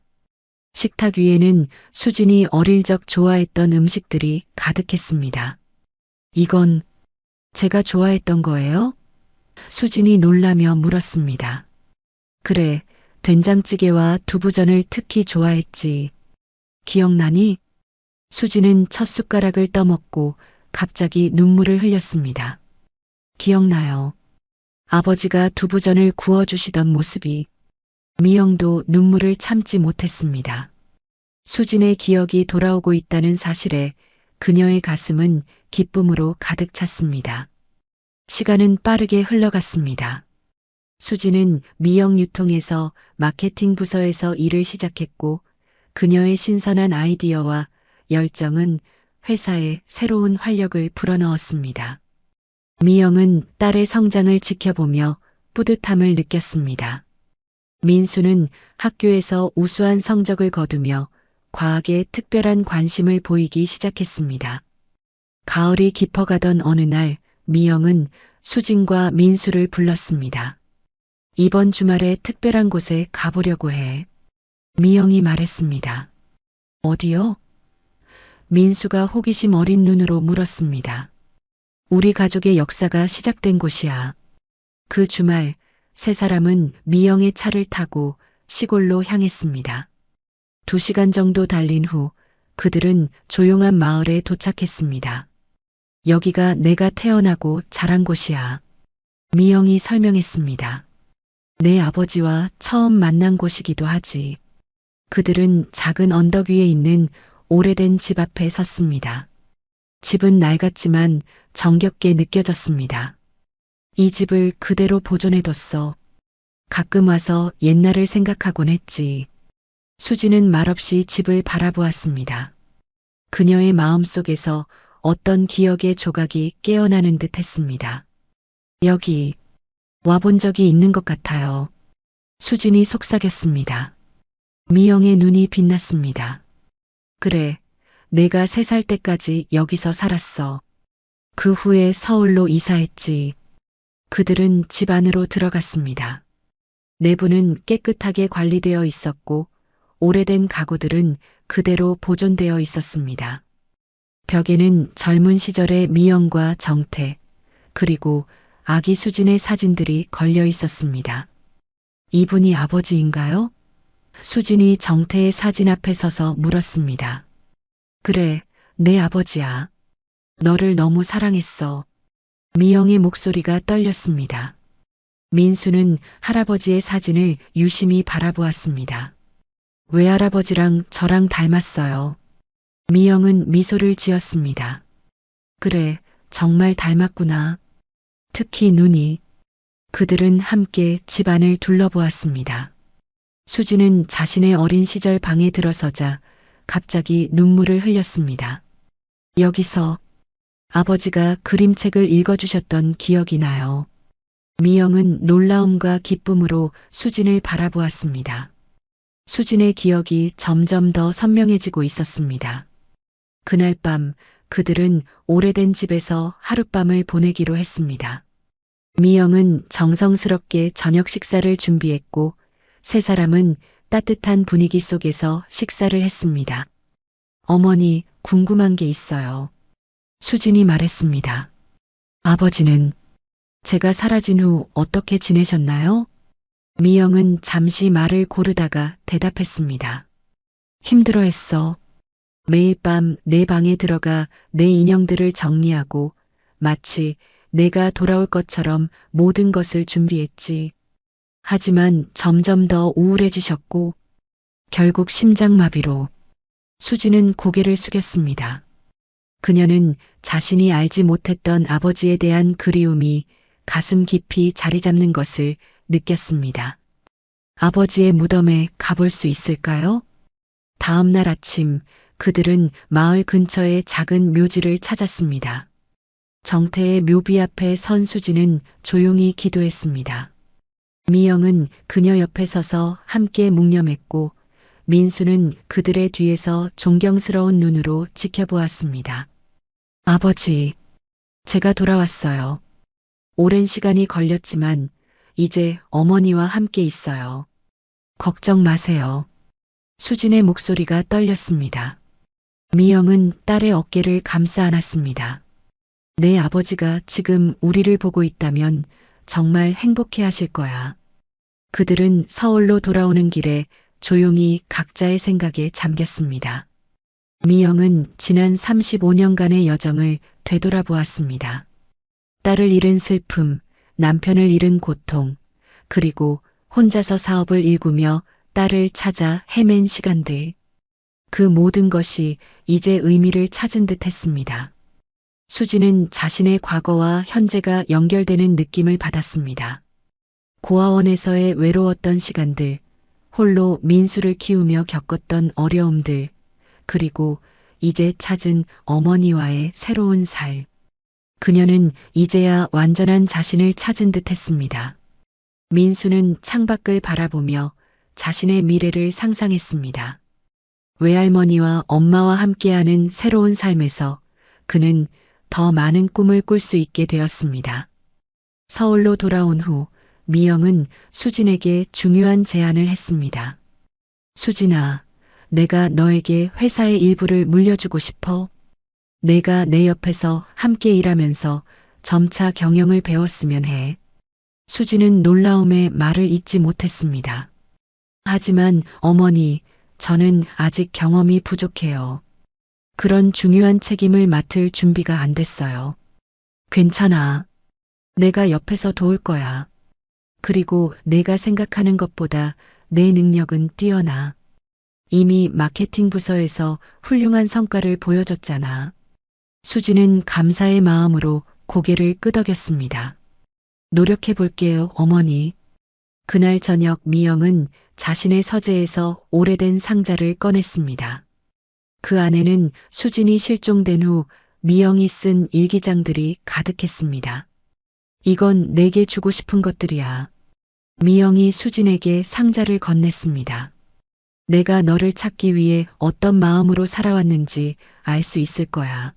[SPEAKER 1] 식탁 위에는 수진이 어릴 적 좋아했던 음식들이 가득했습니다. 이건 제가 좋아했던 거예요? 수진이 놀라며 물었습니다. 그래, 된장찌개와 두부전을 특히 좋아했지. 기억나니? 수진은 첫 숟가락을 떠먹고 갑자기 눈물을 흘렸습니다. 기억나요. 아버지가 두부전을 구워주시던 모습이. 미영도 눈물을 참지 못했습니다. 수진의 기억이 돌아오고 있다는 사실에 그녀의 가슴은 기쁨으로 가득 찼습니다. 시간은 빠르게 흘러갔습니다. 수진은 미영 유통에서 마케팅 부서에서 일을 시작했고 그녀의 신선한 아이디어와 열정은 회사에 새로운 활력을 불어넣었습니다. 미영은 딸의 성장을 지켜보며 뿌듯함을 느꼈습니다. 민수는 학교에서 우수한 성적을 거두며 과학에 특별한 관심을 보이기 시작했습니다. 가을이 깊어가던 어느 날 미영은 수진과 민수를 불렀습니다. 이번 주말에 특별한 곳에 가보려고 해. 미영이 말했습니다. 어디요? 민수가 호기심 어린 눈으로 물었습니다. 우리 가족의 역사가 시작된 곳이야. 그 주말 세 사람은 미영의 차를 타고 시골로 향했습니다. 2시간 정도 달린 후 그들은 조용한 마을에 도착했습니다. 여기가 내가 태어나고 자란 곳이야. 미영이 설명했습니다. 내 아버지와 처음 만난 곳이기도 하지. 그들은 작은 언덕 위에 있는 오래된 집 앞에 섰습니다. 집은 낡았지만 정겹게 느껴졌습니다. 이 집을 그대로 보존해뒀어. 가끔 와서 옛날을 생각하곤 했지. 수지는 말없이 집을 바라보았습니다. 그녀의 마음속에서 어떤 기억의 조각이 깨어나는 듯 했습니다. 여기 와본 적이 있는 것 같아요. 수진이 속삭였습니다. 미영의 눈이 빛났습니다. 그래, 내가 3살 때까지 여기서 살았어. 그 후에 서울로 이사했지. 그들은 집 안으로 들어갔습니다. 내부는 깨끗하게 관리되어 있었고 오래된 가구들은 그대로 보존되어 있었습니다. 벽에는 젊은 시절의 미영과 정태, 그리고 아기 수진의 사진들이 걸려 있었습니다. 이분이 아버지인가요? 수진이 정태의 사진 앞에 서서 물었습니다. 그래, 내 아버지야. 너를 너무 사랑했어. 미영의 목소리가 떨렸습니다. 민수는 할아버지의 사진을 유심히 바라보았습니다. 외할아버지랑 저랑 닮았어요. 미영은 미소를 지었습니다. 그래, 정말 닮았구나. 특히 눈이. 그들은 함께 집안을 둘러보았습니다. 수지는 자신의 어린 시절 방에 들어서자 갑자기 눈물을 흘렸습니다. 여기서 아버지가 그림책을 읽어주셨던 기억이 나요. 미영은 놀라움과 기쁨으로 수진을 바라보았습니다. 수진의 기억이 점점 더 선명해지고 있었습니다. 그날 밤 그들은 오래된 집에서 하룻밤을 보내기로 했습니다. 미영은 정성스럽게 저녁 식사를 준비했고 세 사람은 따뜻한 분위기 속에서 식사를 했습니다. 어머니, 궁금한 게 있어요. 수진이 말했습니다. 아버지는 제가 사라진 후 어떻게 지내셨나요? 미영은 잠시 말을 고르다가 대답했습니다. 힘들어했어. 매일 밤 내 방에 들어가 내 인형들을 정리하고 마치 내가 돌아올 것처럼 모든 것을 준비했지. 하지만 점점 더 우울해지셨고 결국 심장마비로. 수지는 고개를 숙였습니다. 그녀는 자신이 알지 못했던 아버지에 대한 그리움이 가슴 깊이 자리 잡는 것을 느꼈습니다. 아버지의 무덤에 가볼 수 있을까요? 다음 날 아침 그들은 마을 근처의 작은 묘지를 찾았습니다. 정태의 묘비 앞에 선 수지는 조용히 기도했습니다. 미영은 그녀 옆에 서서 함께 묵념했고 민수는 그들의 뒤에서 존경스러운 눈으로 지켜보았습니다. 아버지, 제가 돌아왔어요. 오랜 시간이 걸렸지만 이제 어머니와 함께 있어요. 걱정 마세요. 수진의 목소리가 떨렸습니다. 미영은 딸의 어깨를 감싸 안았습니다. 내 아버지가 지금 우리를 보고 있다면 정말 행복해 하실 거야. 그들은 서울로 돌아오는 길에 조용히 각자의 생각에 잠겼습니다. 미영은 지난 35년간의 여정을 되돌아보았습니다. 딸을 잃은 슬픔, 남편을 잃은 고통, 그리고 혼자서 사업을 일구며 딸을 찾아 헤맨 시간들. 그 모든 것이 이제 의미를 찾은 듯 했습니다. 수지는 자신의 과거와 현재가 연결되는 느낌을 받았습니다. 고아원에서의 외로웠던 시간들, 홀로 민수를 키우며 겪었던 어려움들, 그리고 이제 찾은 어머니와의 새로운 살. 그녀는 이제야 완전한 자신을 찾은 듯 했습니다. 민수는 창밖을 바라보며 자신의 미래를 상상했습니다. 외할머니와 엄마와 함께하는 새로운 삶에서 그는 더 많은 꿈을 꿀 수 있게 되었습니다. 서울로 돌아온 후 미영은 수진에게 중요한 제안을 했습니다. 수진아, 내가 너에게 회사의 일부를 물려주고 싶어. 내가 내 옆에서 함께 일하면서 점차 경영을 배웠으면 해. 수진은 놀라움에 말을 잇지 못했습니다. 하지만 어머니, 저는 아직 경험이 부족해요. 그런 중요한 책임을 맡을 준비가 안 됐어요. 괜찮아. 내가 옆에서 도울 거야. 그리고 내가 생각하는 것보다 내 능력은 뛰어나. 이미 마케팅 부서에서 훌륭한 성과를 보여줬잖아. 수지는 감사의 마음으로 고개를 끄덕였습니다. 노력해 볼게요, 어머니. 그날 저녁 미영은 자신의 서재에서 오래된 상자를 꺼냈습니다. 그 안에는 수진이 실종된 후 미영이 쓴 일기장들이 가득했습니다. 이건 내게 주고 싶은 것들이야. 미영이 수진에게 상자를 건넸습니다. 내가 너를 찾기 위해 어떤 마음으로 살아왔는지 알 수 있을 거야.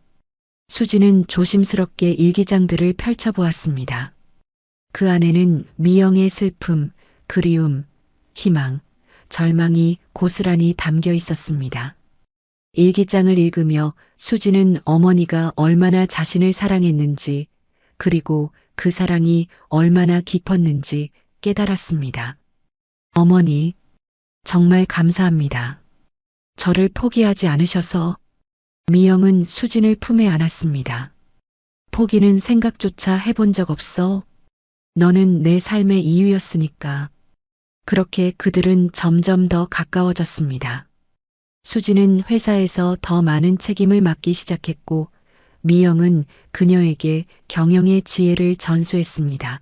[SPEAKER 1] 수진은 조심스럽게 일기장들을 펼쳐보았습니다. 그 안에는 미영의 슬픔, 그리움, 희망, 절망이 고스란히 담겨 있었습니다. 일기장을 읽으며 수지는 어머니가 얼마나 자신을 사랑했는지, 그리고 그 사랑이 얼마나 깊었는지 깨달았습니다. 어머니, 정말 감사합니다. 저를 포기하지 않으셔서. 미영은 수진을 품에 안았습니다. 포기는 생각조차 해본 적 없어. 너는 내 삶의 이유였으니까. 그렇게 그들은 점점 더 가까워졌습니다. 수지는 회사에서 더 많은 책임을 맡기 시작했고 미영은 그녀에게 경영의 지혜를 전수했습니다.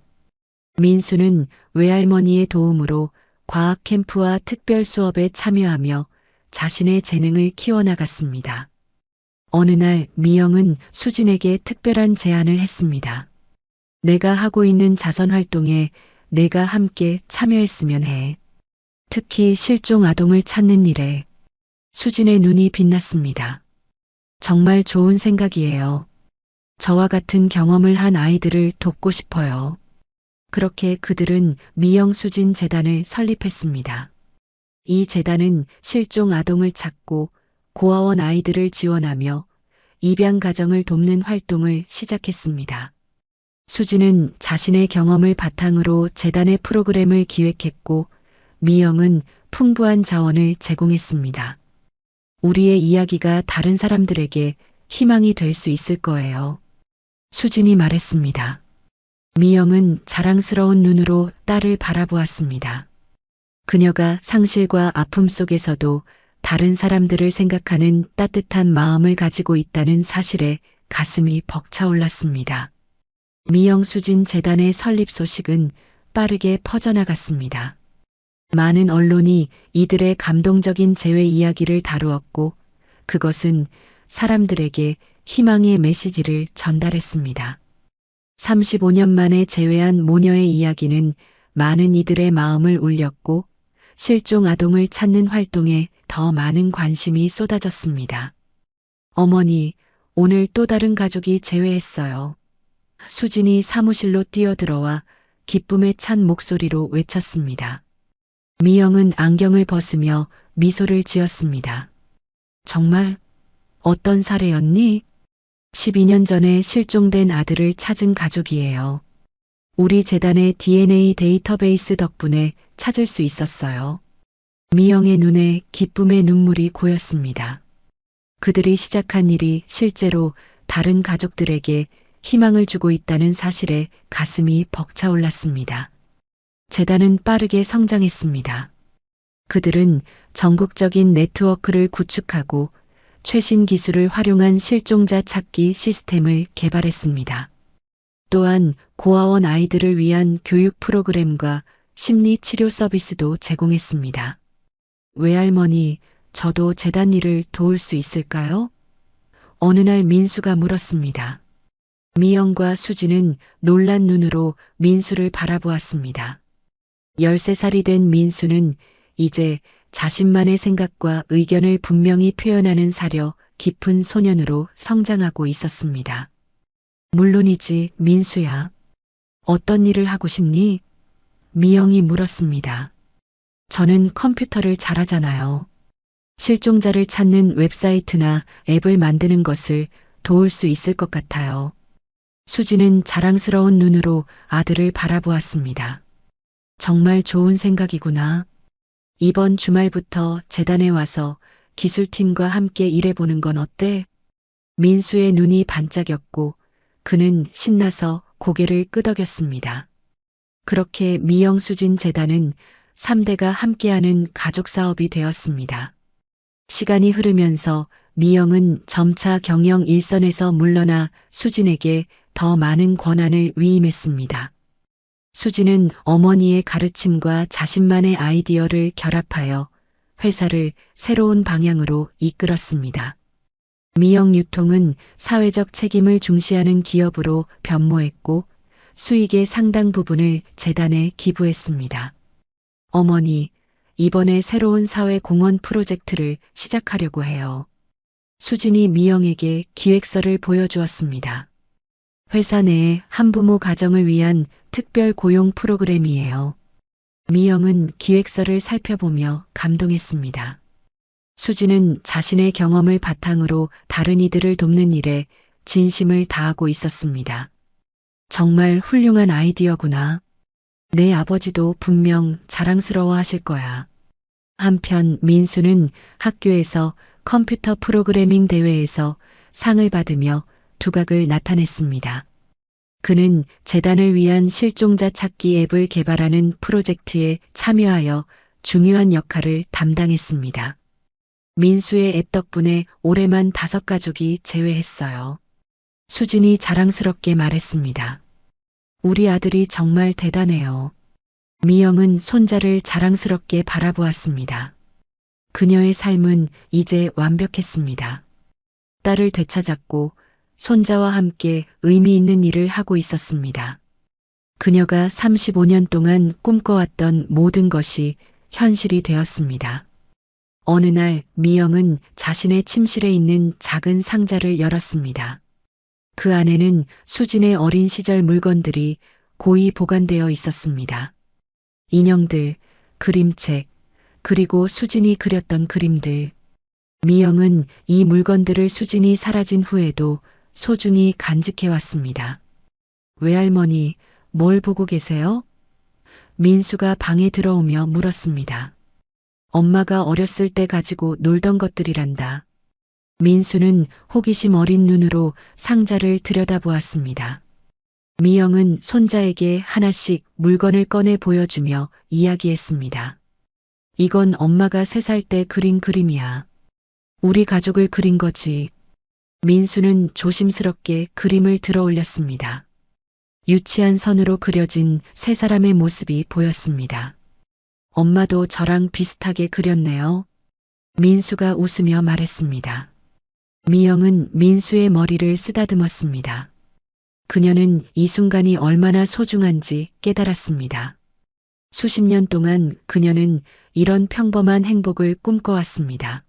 [SPEAKER 1] 민수는 외할머니의 도움으로 과학 캠프와 특별 수업에 참여하며 자신의 재능을 키워나갔습니다. 어느 날 미영은 수진에게 특별한 제안을 했습니다. 내가 하고 있는 자선 활동에 내가 함께 참여했으면 해. 특히 실종 아동을 찾는 일에. 수진의 눈이 빛났습니다. 정말 좋은 생각이에요. 저와 같은 경험을 한 아이들을 돕고 싶어요. 그렇게 그들은 미영수진 재단을 설립했습니다. 이 재단은 실종 아동을 찾고 고아원 아이들을 지원하며 입양 가정을 돕는 활동을 시작했습니다. 수진은 자신의 경험을 바탕으로 재단의 프로그램을 기획했고 미영은 풍부한 자원을 제공했습니다. 우리의 이야기가 다른 사람들에게 희망이 될 수 있을 거예요. 수진이 말했습니다. 미영은 자랑스러운 눈으로 딸을 바라보았습니다. 그녀가 상실과 아픔 속에서도 다른 사람들을 생각하는 따뜻한 마음을 가지고 있다는 사실에 가슴이 벅차올랐습니다. 미영수진 재단의 설립 소식은 빠르게 퍼져나갔습니다. 많은 언론이 이들의 감동적인 재회 이야기를 다루었고 그것은 사람들에게 희망의 메시지를 전달했습니다. 35년 만에 재회한 모녀의 이야기는 많은 이들의 마음을 울렸고 실종 아동을 찾는 활동에 더 많은 관심이 쏟아졌습니다. 어머니, 오늘 또 다른 가족이 재회했어요. 수진이 사무실로 뛰어들어와 기쁨에 찬 목소리로 외쳤습니다. 미영은 안경을 벗으며 미소를 지었습니다. 정말? 어떤 사례였니? 12년 전에 실종된 아들을 찾은 가족이에요. 우리 재단의 DNA 데이터베이스 덕분에 찾을 수 있었어요. 미영의 눈에 기쁨의 눈물이 고였습니다. 그들이 시작한 일이 실제로 다른 가족들에게 희망을 주고 있다는 사실에 가슴이 벅차올랐습니다. 재단은 빠르게 성장했습니다. 그들은 전국적인 네트워크를 구축하고 최신 기술을 활용한 실종자 찾기 시스템을 개발했습니다. 또한 고아원 아이들을 위한 교육 프로그램과 심리 치료 서비스도 제공했습니다. 외할머니, 저도 재단 일을 도울 수 있을까요? 어느 날 민수가 물었습니다. 미영과 수지는 놀란 눈으로 민수를 바라보았습니다. 13살이 된 민수는 이제 자신만의 생각과 의견을 분명히 표현하는 사려 깊은 소년으로 성장하고 있었습니다. 물론이지, 민수야. 어떤 일을 하고 싶니? 미영이 물었습니다. 저는 컴퓨터를 잘하잖아요. 실종자를 찾는 웹사이트나 앱을 만드는 것을 도울 수 있을 것 같아요. 수지는 자랑스러운 눈으로 아들을 바라보았습니다. 정말 좋은 생각이구나. 이번 주말부터 재단에 와서 기술팀과 함께 일해보는 건 어때? 민수의 눈이 반짝였고 그는 신나서 고개를 끄덕였습니다. 그렇게 미영수진 재단은 3대가 함께하는 가족 사업이 되었습니다. 시간이 흐르면서 미영은 점차 경영 일선에서 물러나 수진에게 더 많은 권한을 위임했습니다. 수진은 어머니의 가르침과 자신만의 아이디어를 결합하여 회사를 새로운 방향으로 이끌었습니다. 미영 유통은 사회적 책임을 중시하는 기업으로 변모했고 수익의 상당 부분을 재단에 기부했습니다. 어머니, 이번에 새로운 사회 공헌 프로젝트를 시작하려고 해요. 수진이 미영에게 기획서를 보여주었습니다. 회사 내에 한부모 가정을 위한 특별 고용 프로그램이에요. 미영은 기획서를 살펴보며 감동했습니다. 수진은 자신의 경험을 바탕으로 다른 이들을 돕는 일에 진심을 다하고 있었습니다. 정말 훌륭한 아이디어구나. 내 아버지도 분명 자랑스러워 하실 거야. 한편 민수는 학교에서 컴퓨터 프로그래밍 대회에서 상을 받으며 두각을 나타냈습니다. 그는 재단을 위한 실종자 찾기 앱을 개발하는 프로젝트에 참여하여 중요한 역할을 담당했습니다. 민수의 앱 덕분에 올해만 5가족이 재회했어요. 수진이 자랑스럽게 말했습니다. 우리 아들이 정말 대단해요. 미영은 손자를 자랑스럽게 바라보았습니다. 그녀의 삶은 이제 완벽했습니다. 딸을 되찾았고 손자와 함께 의미 있는 일을 하고 있었습니다. 그녀가 35년 동안 꿈꿔왔던 모든 것이 현실이 되었습니다. 어느 날 미영은 자신의 침실에 있는 작은 상자를 열었습니다. 그 안에는 수진의 어린 시절 물건들이 고이 보관되어 있었습니다. 인형들, 그림책, 그리고 수진이 그렸던 그림들. 미영은 이 물건들을 수진이 사라진 후에도 소중히 간직해왔습니다. 외할머니, 뭘 보고 계세요? 민수가 방에 들어오며 물었습니다. 엄마가 어렸을 때 가지고 놀던 것들이란다. 민수는 호기심 어린 눈으로 상자를 들여다보았습니다. 미영은 손자에게 하나씩 물건을 꺼내 보여주며 이야기했습니다. 이건 엄마가 3살 때 그린 그림이야. 우리 가족을 그린 거지. 민수는 조심스럽게 그림을 들어 올렸습니다. 유치한 선으로 그려진 3사람의 모습이 보였습니다. 엄마도 저랑 비슷하게 그렸네요. 민수가 웃으며 말했습니다. 미영은 민수의 머리를 쓰다듬었습니다. 그녀는 이 순간이 얼마나 소중한지 깨달았습니다. 수십 년 동안 그녀는 이런 평범한 행복을 꿈꿔왔습니다.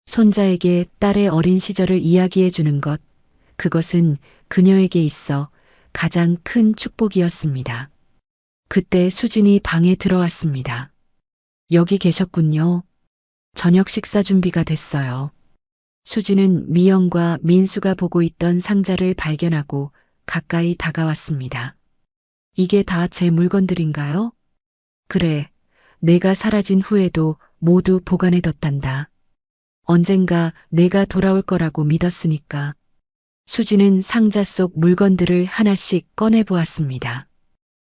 [SPEAKER 1] 손자에게 딸의 어린 시절을 이야기해 주는 것, 그것은 그녀에게 있어 가장 큰 축복이었습니다. 그때 수진이 방에 들어왔습니다. 여기 계셨군요. 저녁 식사 준비가 됐어요. 수진은 미영과 민수가 보고 있던 상자를 발견하고 가까이 다가왔습니다. 이게 다 제 물건들인가요? 그래, 내가 사라진 후에도 모두 보관해뒀단다. 언젠가 내가 돌아올 거라고 믿었으니까. 수진은 상자 속 물건들을 하나씩 꺼내보았습니다.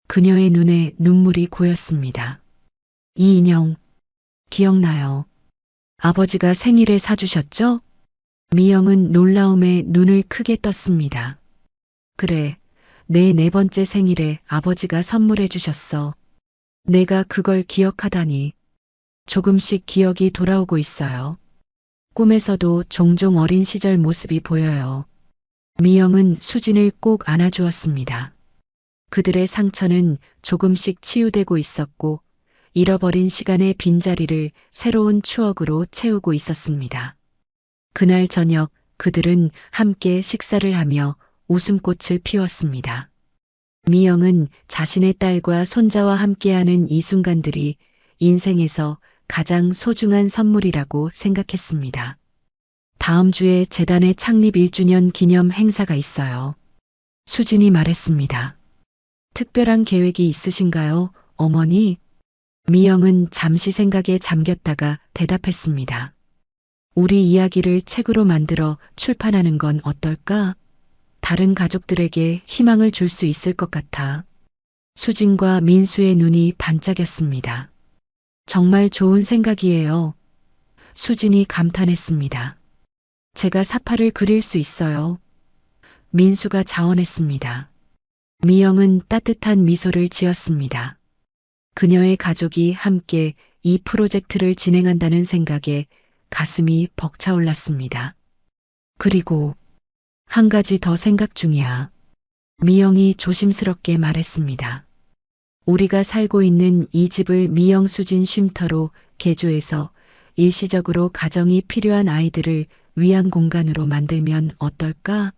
[SPEAKER 1] 그녀의 눈에 눈물이 고였습니다. 이 인형, 기억나요? 아버지가 생일에 사주셨죠? 미영은 놀라움에 눈을 크게 떴습니다. 그래, 내 4번째 생일에 아버지가 선물해 주셨어. 내가 그걸 기억하다니. 조금씩 기억이 돌아오고 있어요. 꿈에서도 종종 어린 시절 모습이 보여요. 미영은 수진을 꼭 안아주었습니다. 그들의 상처는 조금씩 치유되고 있었고 잃어버린 시간의 빈자리를 새로운 추억으로 채우고 있었습니다. 그날 저녁 그들은 함께 식사를 하며 웃음꽃을 피웠습니다. 미영은 자신의 딸과 손자와 함께하는 이 순간들이 인생에서 가장 소중한 선물이라고 생각했습니다. 다음 주에 재단의 창립 1주년 기념 행사가 있어요. 수진이 말했습니다. 특별한 계획이 있으신가요, 어머니? 미영은 잠시 생각에 잠겼다가 대답했습니다. 우리 이야기를 책으로 만들어 출판하는 건 어떨까? 다른 가족들에게 희망을 줄 수 있을 것 같아. 수진과 민수의 눈이 반짝였습니다. 정말 좋은 생각이에요. 수진이 감탄했습니다. 제가 사파를 그릴 수 있어요. 민수가 자원했습니다. 미영은 따뜻한 미소를 지었습니다. 그녀의 가족이 함께 이 프로젝트를 진행한다는 생각에 가슴이 벅차올랐습니다. 그리고 한 가지 더 생각 중이야. 미영이 조심스럽게 말했습니다. 우리가 살고 있는 이 집을 미영 수진 쉼터로 개조해서 일시적으로 가정이 필요한 아이들을 위한 공간으로 만들면 어떨까?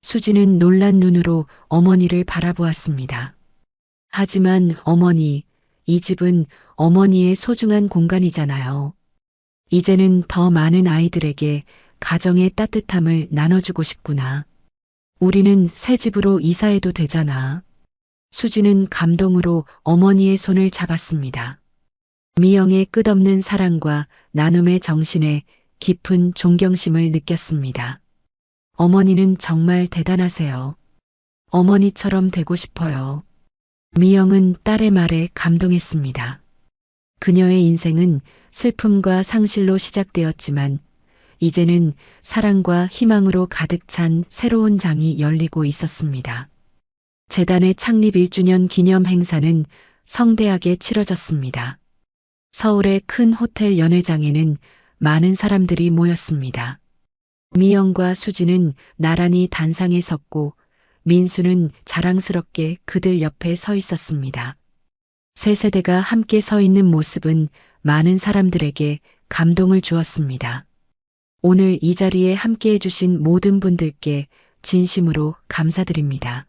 [SPEAKER 1] 수진은 놀란 눈으로 어머니를 바라보았습니다. 하지만 어머니, 이 집은 어머니의 소중한 공간이잖아요. 이제는 더 많은 아이들에게 가정의 따뜻함을 나눠주고 싶구나. 우리는 새 집으로 이사해도 되잖아. 수진은 감동으로 어머니의 손을 잡았습니다. 미영의 끝없는 사랑과 나눔의 정신에 깊은 존경심을 느꼈습니다. 어머니는 정말 대단하세요. 어머니처럼 되고 싶어요. 미영은 딸의 말에 감동했습니다. 그녀의 인생은 슬픔과 상실로 시작되었지만 이제는 사랑과 희망으로 가득 찬 새로운 장이 열리고 있었습니다. 재단의 창립 1주년 기념 행사는 성대하게 치러졌습니다. 서울의 큰 호텔 연회장에는 많은 사람들이 모였습니다. 미영과 수진은 나란히 단상에 섰고 민수는 자랑스럽게 그들 옆에 서 있었습니다. 세 세대가 함께 서 있는 모습은 많은 사람들에게 감동을 주었습니다. 오늘 이 자리에 함께 해주신 모든 분들께 진심으로 감사드립니다.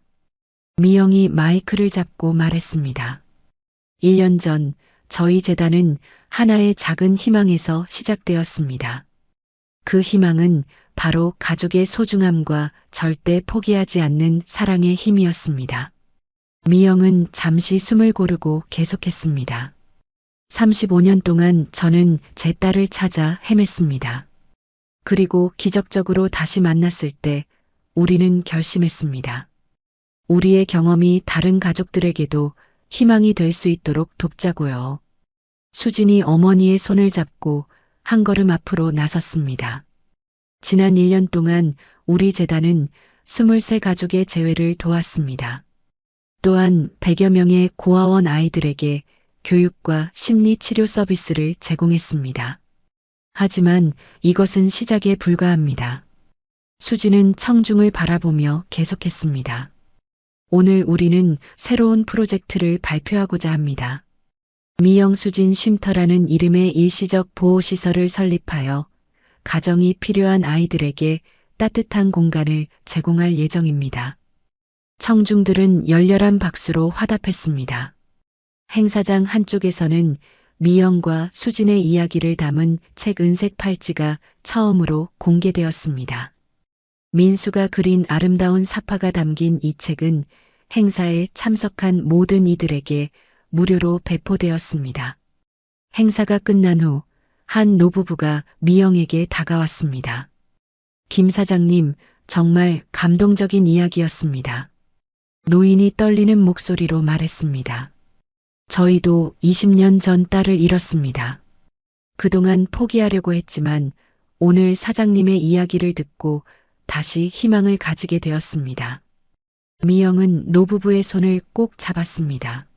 [SPEAKER 1] 미영이 마이크를 잡고 말했습니다. 1년 전 저희 재단은 하나의 작은 희망에서 시작되었습니다. 그 희망은 바로 가족의 소중함과 절대 포기하지 않는 사랑의 힘이었습니다. 미영은 잠시 숨을 고르고 계속했습니다. 35년 동안 저는 제 딸을 찾아 헤맸습니다. 그리고 기적적으로 다시 만났을 때 우리는 결심했습니다. 우리의 경험이 다른 가족들에게도 희망이 될 수 있도록 돕자고요. 수진이 어머니의 손을 잡고 한 걸음 앞으로 나섰습니다. 지난 1년 동안 우리 재단은 23가족의 재회를 도왔습니다. 또한 100여 명의 고아원 아이들에게 교육과 심리치료 서비스를 제공했습니다. 하지만 이것은 시작에 불과합니다. 수지는 청중을 바라보며 계속했습니다. 오늘 우리는 새로운 프로젝트를 발표하고자 합니다. 미영수진 쉼터라는 이름의 일시적 보호시설을 설립하여 가정이 필요한 아이들에게 따뜻한 공간을 제공할 예정입니다. 청중들은 열렬한 박수로 화답했습니다. 행사장 한쪽에서는 미영과 수진의 이야기를 담은 책 은색 팔찌가 처음으로 공개되었습니다. 민수가 그린 아름다운 사파가 담긴 이 책은 행사에 참석한 모든 이들에게 무료로 배포되었습니다. 행사가 끝난 후 한 노부부가 미영에게 다가왔습니다. 김 사장님, 정말 감동적인 이야기였습니다. 노인이 떨리는 목소리로 말했습니다. 저희도 20년 전 딸을 잃었습니다. 그동안 포기하려고 했지만 오늘 사장님의 이야기를 듣고 다시 희망을 가지게 되었습니다. 미영은 노부부의 손을 꼭 잡았습니다.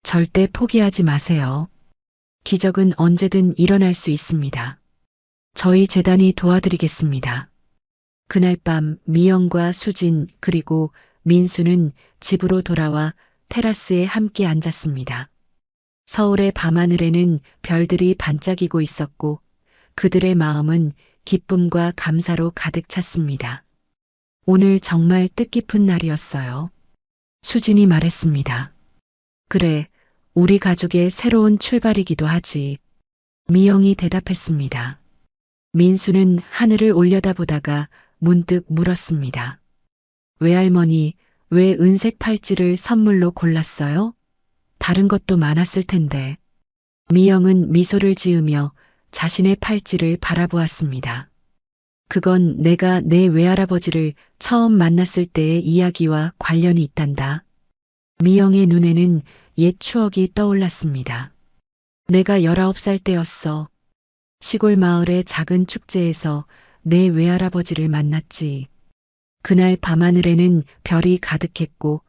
[SPEAKER 1] 절대 포기하지 마세요. 기적은 언제든 일어날 수 있습니다. 저희 재단이 도와드리겠습니다. 그날 밤 미영과 수진 그리고 민수는 집으로 돌아와 테라스에 함께 앉았습니다. 서울의 밤하늘에는 별들이 반짝이고 있었고 그들의 마음은 기쁨과 감사로 가득 찼습니다. 오늘 정말 뜻깊은 날이었어요. 수진이 말했습니다. 그래, 우리 가족의 새로운 출발이기도 하지. 미영이 대답했습니다. 민수는 하늘을 올려다보다가 문득 물었습니다. 외할머니, 왜 은색 팔찌를 선물로 골랐어요? 다른 것도 많았을 텐데. 미영은 미소를 지으며 자신의 팔찌를 바라보았습니다. 그건 내가 내 외할아버지를 처음 만났을 때의 이야기와 관련이 있단다. 미영의 눈에는 옛 추억이 떠올랐습니다. 내가 19살 때였어. 시골 마을의 작은 축제에서 내 외할아버지를 만났지. 그날 밤하늘에는 별이 가득했고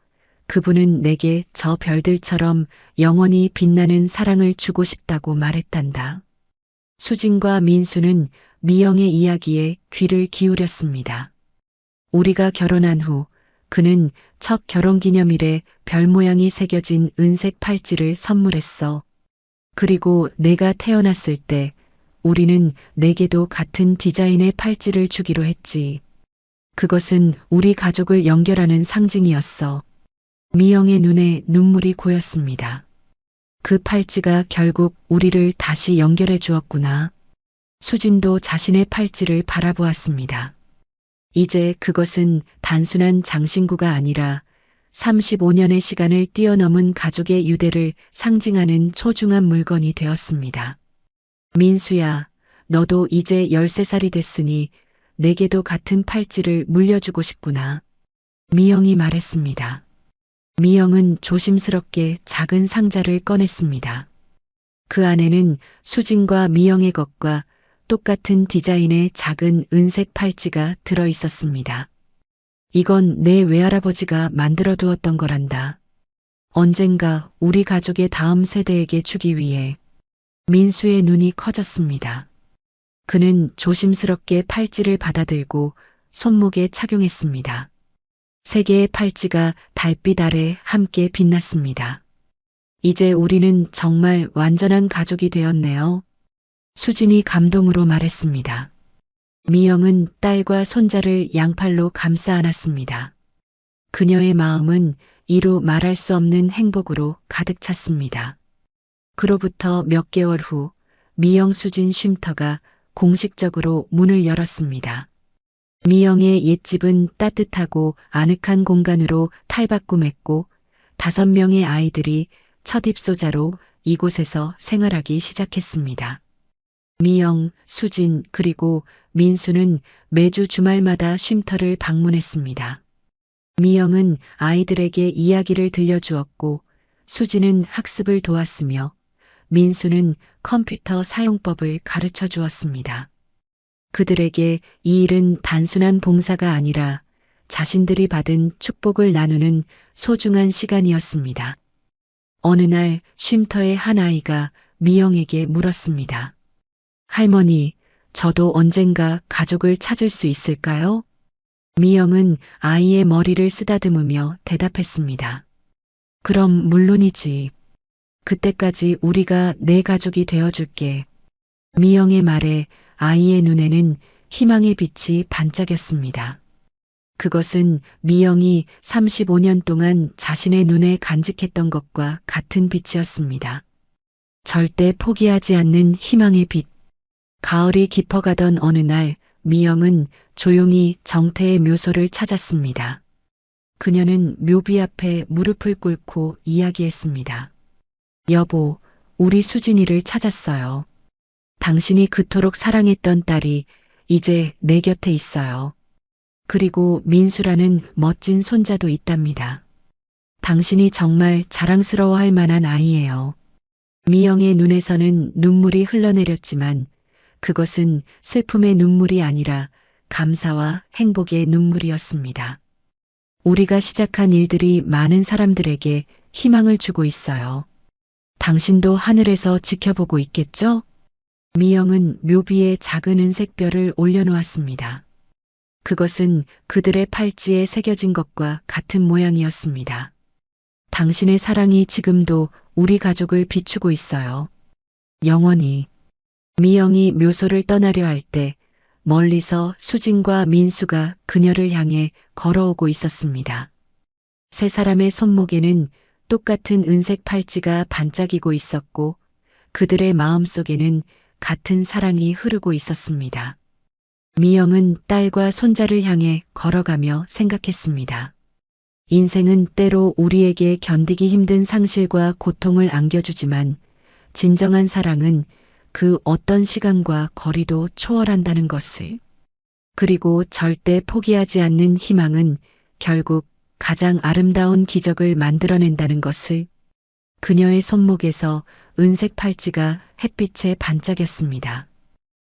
[SPEAKER 1] 그분은 내게 저 별들처럼 영원히 빛나는 사랑을 주고 싶다고 말했단다. 수진과 민수는 미영의 이야기에 귀를 기울였습니다. 우리가 결혼한 후 그는 첫 결혼기념일에 별 모양이 새겨진 은색 팔찌를 선물했어. 그리고 내가 태어났을 때 우리는 내게도 같은 디자인의 팔찌를 주기로 했지. 그것은 우리 가족을 연결하는 상징이었어. 미영의 눈에 눈물이 고였습니다. 그 팔찌가 결국 우리를 다시 연결해 주었구나. 수진도 자신의 팔찌를 바라보았습니다. 이제 그것은 단순한 장신구가 아니라 35년의 시간을 뛰어넘은 가족의 유대를 상징하는 소중한 물건이 되었습니다. 민수야, 너도 이제 13살이 됐으니 내게도 같은 팔찌를 물려주고 싶구나. 미영이 말했습니다. 미영은 조심스럽게 작은 상자를 꺼냈습니다. 그 안에는 수진과 미영의 것과 똑같은 디자인의 작은 은색 팔찌가 들어 있었습니다. 이건 내 외할아버지가 만들어 두었던 거란다. 언젠가 우리 가족의 다음 세대에게 주기 위해. 민수의 눈이 커졌습니다. 그는 조심스럽게 팔찌를 받아들고 손목에 착용했습니다. 세 개의 팔찌가 달빛 아래 함께 빛났습니다. 이제 우리는 정말 완전한 가족이 되었네요. 수진이 감동으로 말했습니다. 미영은 딸과 손자를 양팔로 감싸 안았습니다. 그녀의 마음은 이루 말할 수 없는 행복으로 가득 찼습니다. 그로부터 몇 개월 후 미영 수진 쉼터가 공식적으로 문을 열었습니다. 미영의 옛집은 따뜻하고 아늑한 공간으로 탈바꿈했고 5명의 아이들이 첫 입소자로 이곳에서 생활하기 시작했습니다. 미영, 수진 그리고 민수는 매주 주말마다 쉼터를 방문했습니다. 미영은 아이들에게 이야기를 들려주었고 수진은 학습을 도왔으며 민수는 컴퓨터 사용법을 가르쳐 주었습니다. 그들에게 이 일은 단순한 봉사가 아니라 자신들이 받은 축복을 나누는 소중한 시간이었습니다. 어느 날 쉼터의 한 아이가 미영에게 물었습니다. 할머니, 저도 언젠가 가족을 찾을 수 있을까요? 미영은 아이의 머리를 쓰다듬으며 대답했습니다. 그럼 물론이지. 그때까지 우리가 내 가족이 되어줄게. 미영의 말에 아이의 눈에는 희망의 빛이 반짝였습니다. 그것은 미영이 35년 동안 자신의 눈에 간직했던 것과 같은 빛이었습니다. 절대 포기하지 않는 희망의 빛. 가을이 깊어가던 어느 날 미영은 조용히 정태의 묘소를 찾았습니다. 그녀는 묘비 앞에 무릎을 꿇고 이야기했습니다. 여보, 우리 수진이를 찾았어요. 당신이 그토록 사랑했던 딸이 이제 내 곁에 있어요. 그리고 민수라는 멋진 손자도 있답니다. 당신이 정말 자랑스러워할 만한 아이예요. 미영의 눈에서는 눈물이 흘러내렸지만 그것은 슬픔의 눈물이 아니라 감사와 행복의 눈물이었습니다. 우리가 시작한 일들이 많은 사람들에게 희망을 주고 있어요. 당신도 하늘에서 지켜보고 있겠죠? 미영은 묘비에 작은 은색별을 올려놓았습니다. 그것은 그들의 팔찌에 새겨진 것과 같은 모양이었습니다. 당신의 사랑이 지금도 우리 가족을 비추고 있어요. 영원히. 미영이 묘소를 떠나려 할 때 멀리서 수진과 민수가 그녀를 향해 걸어오고 있었습니다. 세 사람의 손목에는 똑같은 은색 팔찌가 반짝이고 있었고 그들의 마음속에는 같은 사랑이 흐르고 있었습니다. 미영은 딸과 손자를 향해 걸어가며 생각했습니다. 인생은 때로 우리에게 견디기 힘든 상실과 고통을 안겨주지만 진정한 사랑은 그 어떤 시간과 거리도 초월한다는 것을. 그리고 절대 포기하지 않는 희망은 결국 가장 아름다운 기적을 만들어낸다는 것을. 그녀의 손목에서 은색 팔찌가 햇빛에 반짝였습니다.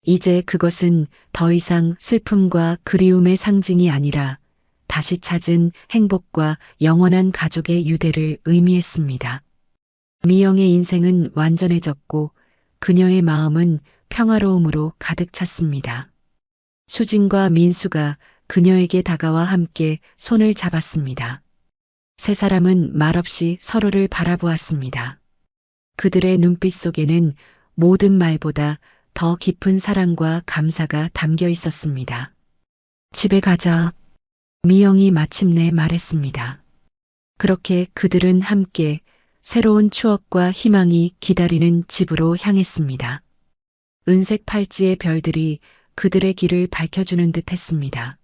[SPEAKER 1] 이제 그것은 더 이상 슬픔과 그리움의 상징이 아니라 다시 찾은 행복과 영원한 가족의 유대를 의미했습니다. 미영의 인생은 완전해졌고 그녀의 마음은 평화로움으로 가득 찼습니다. 수진과 민수가 그녀에게 다가와 함께 손을 잡았습니다. 세 사람은 말없이 서로를 바라보았습니다. 그들의 눈빛 속에는 모든 말보다 더 깊은 사랑과 감사가 담겨 있었습니다. 집에 가자. 미영이 마침내 말했습니다. 그렇게 그들은 함께 새로운 추억과 희망이 기다리는 집으로 향했습니다. 은색 팔찌의 별들이 그들의 길을 밝혀주는 듯 했습니다.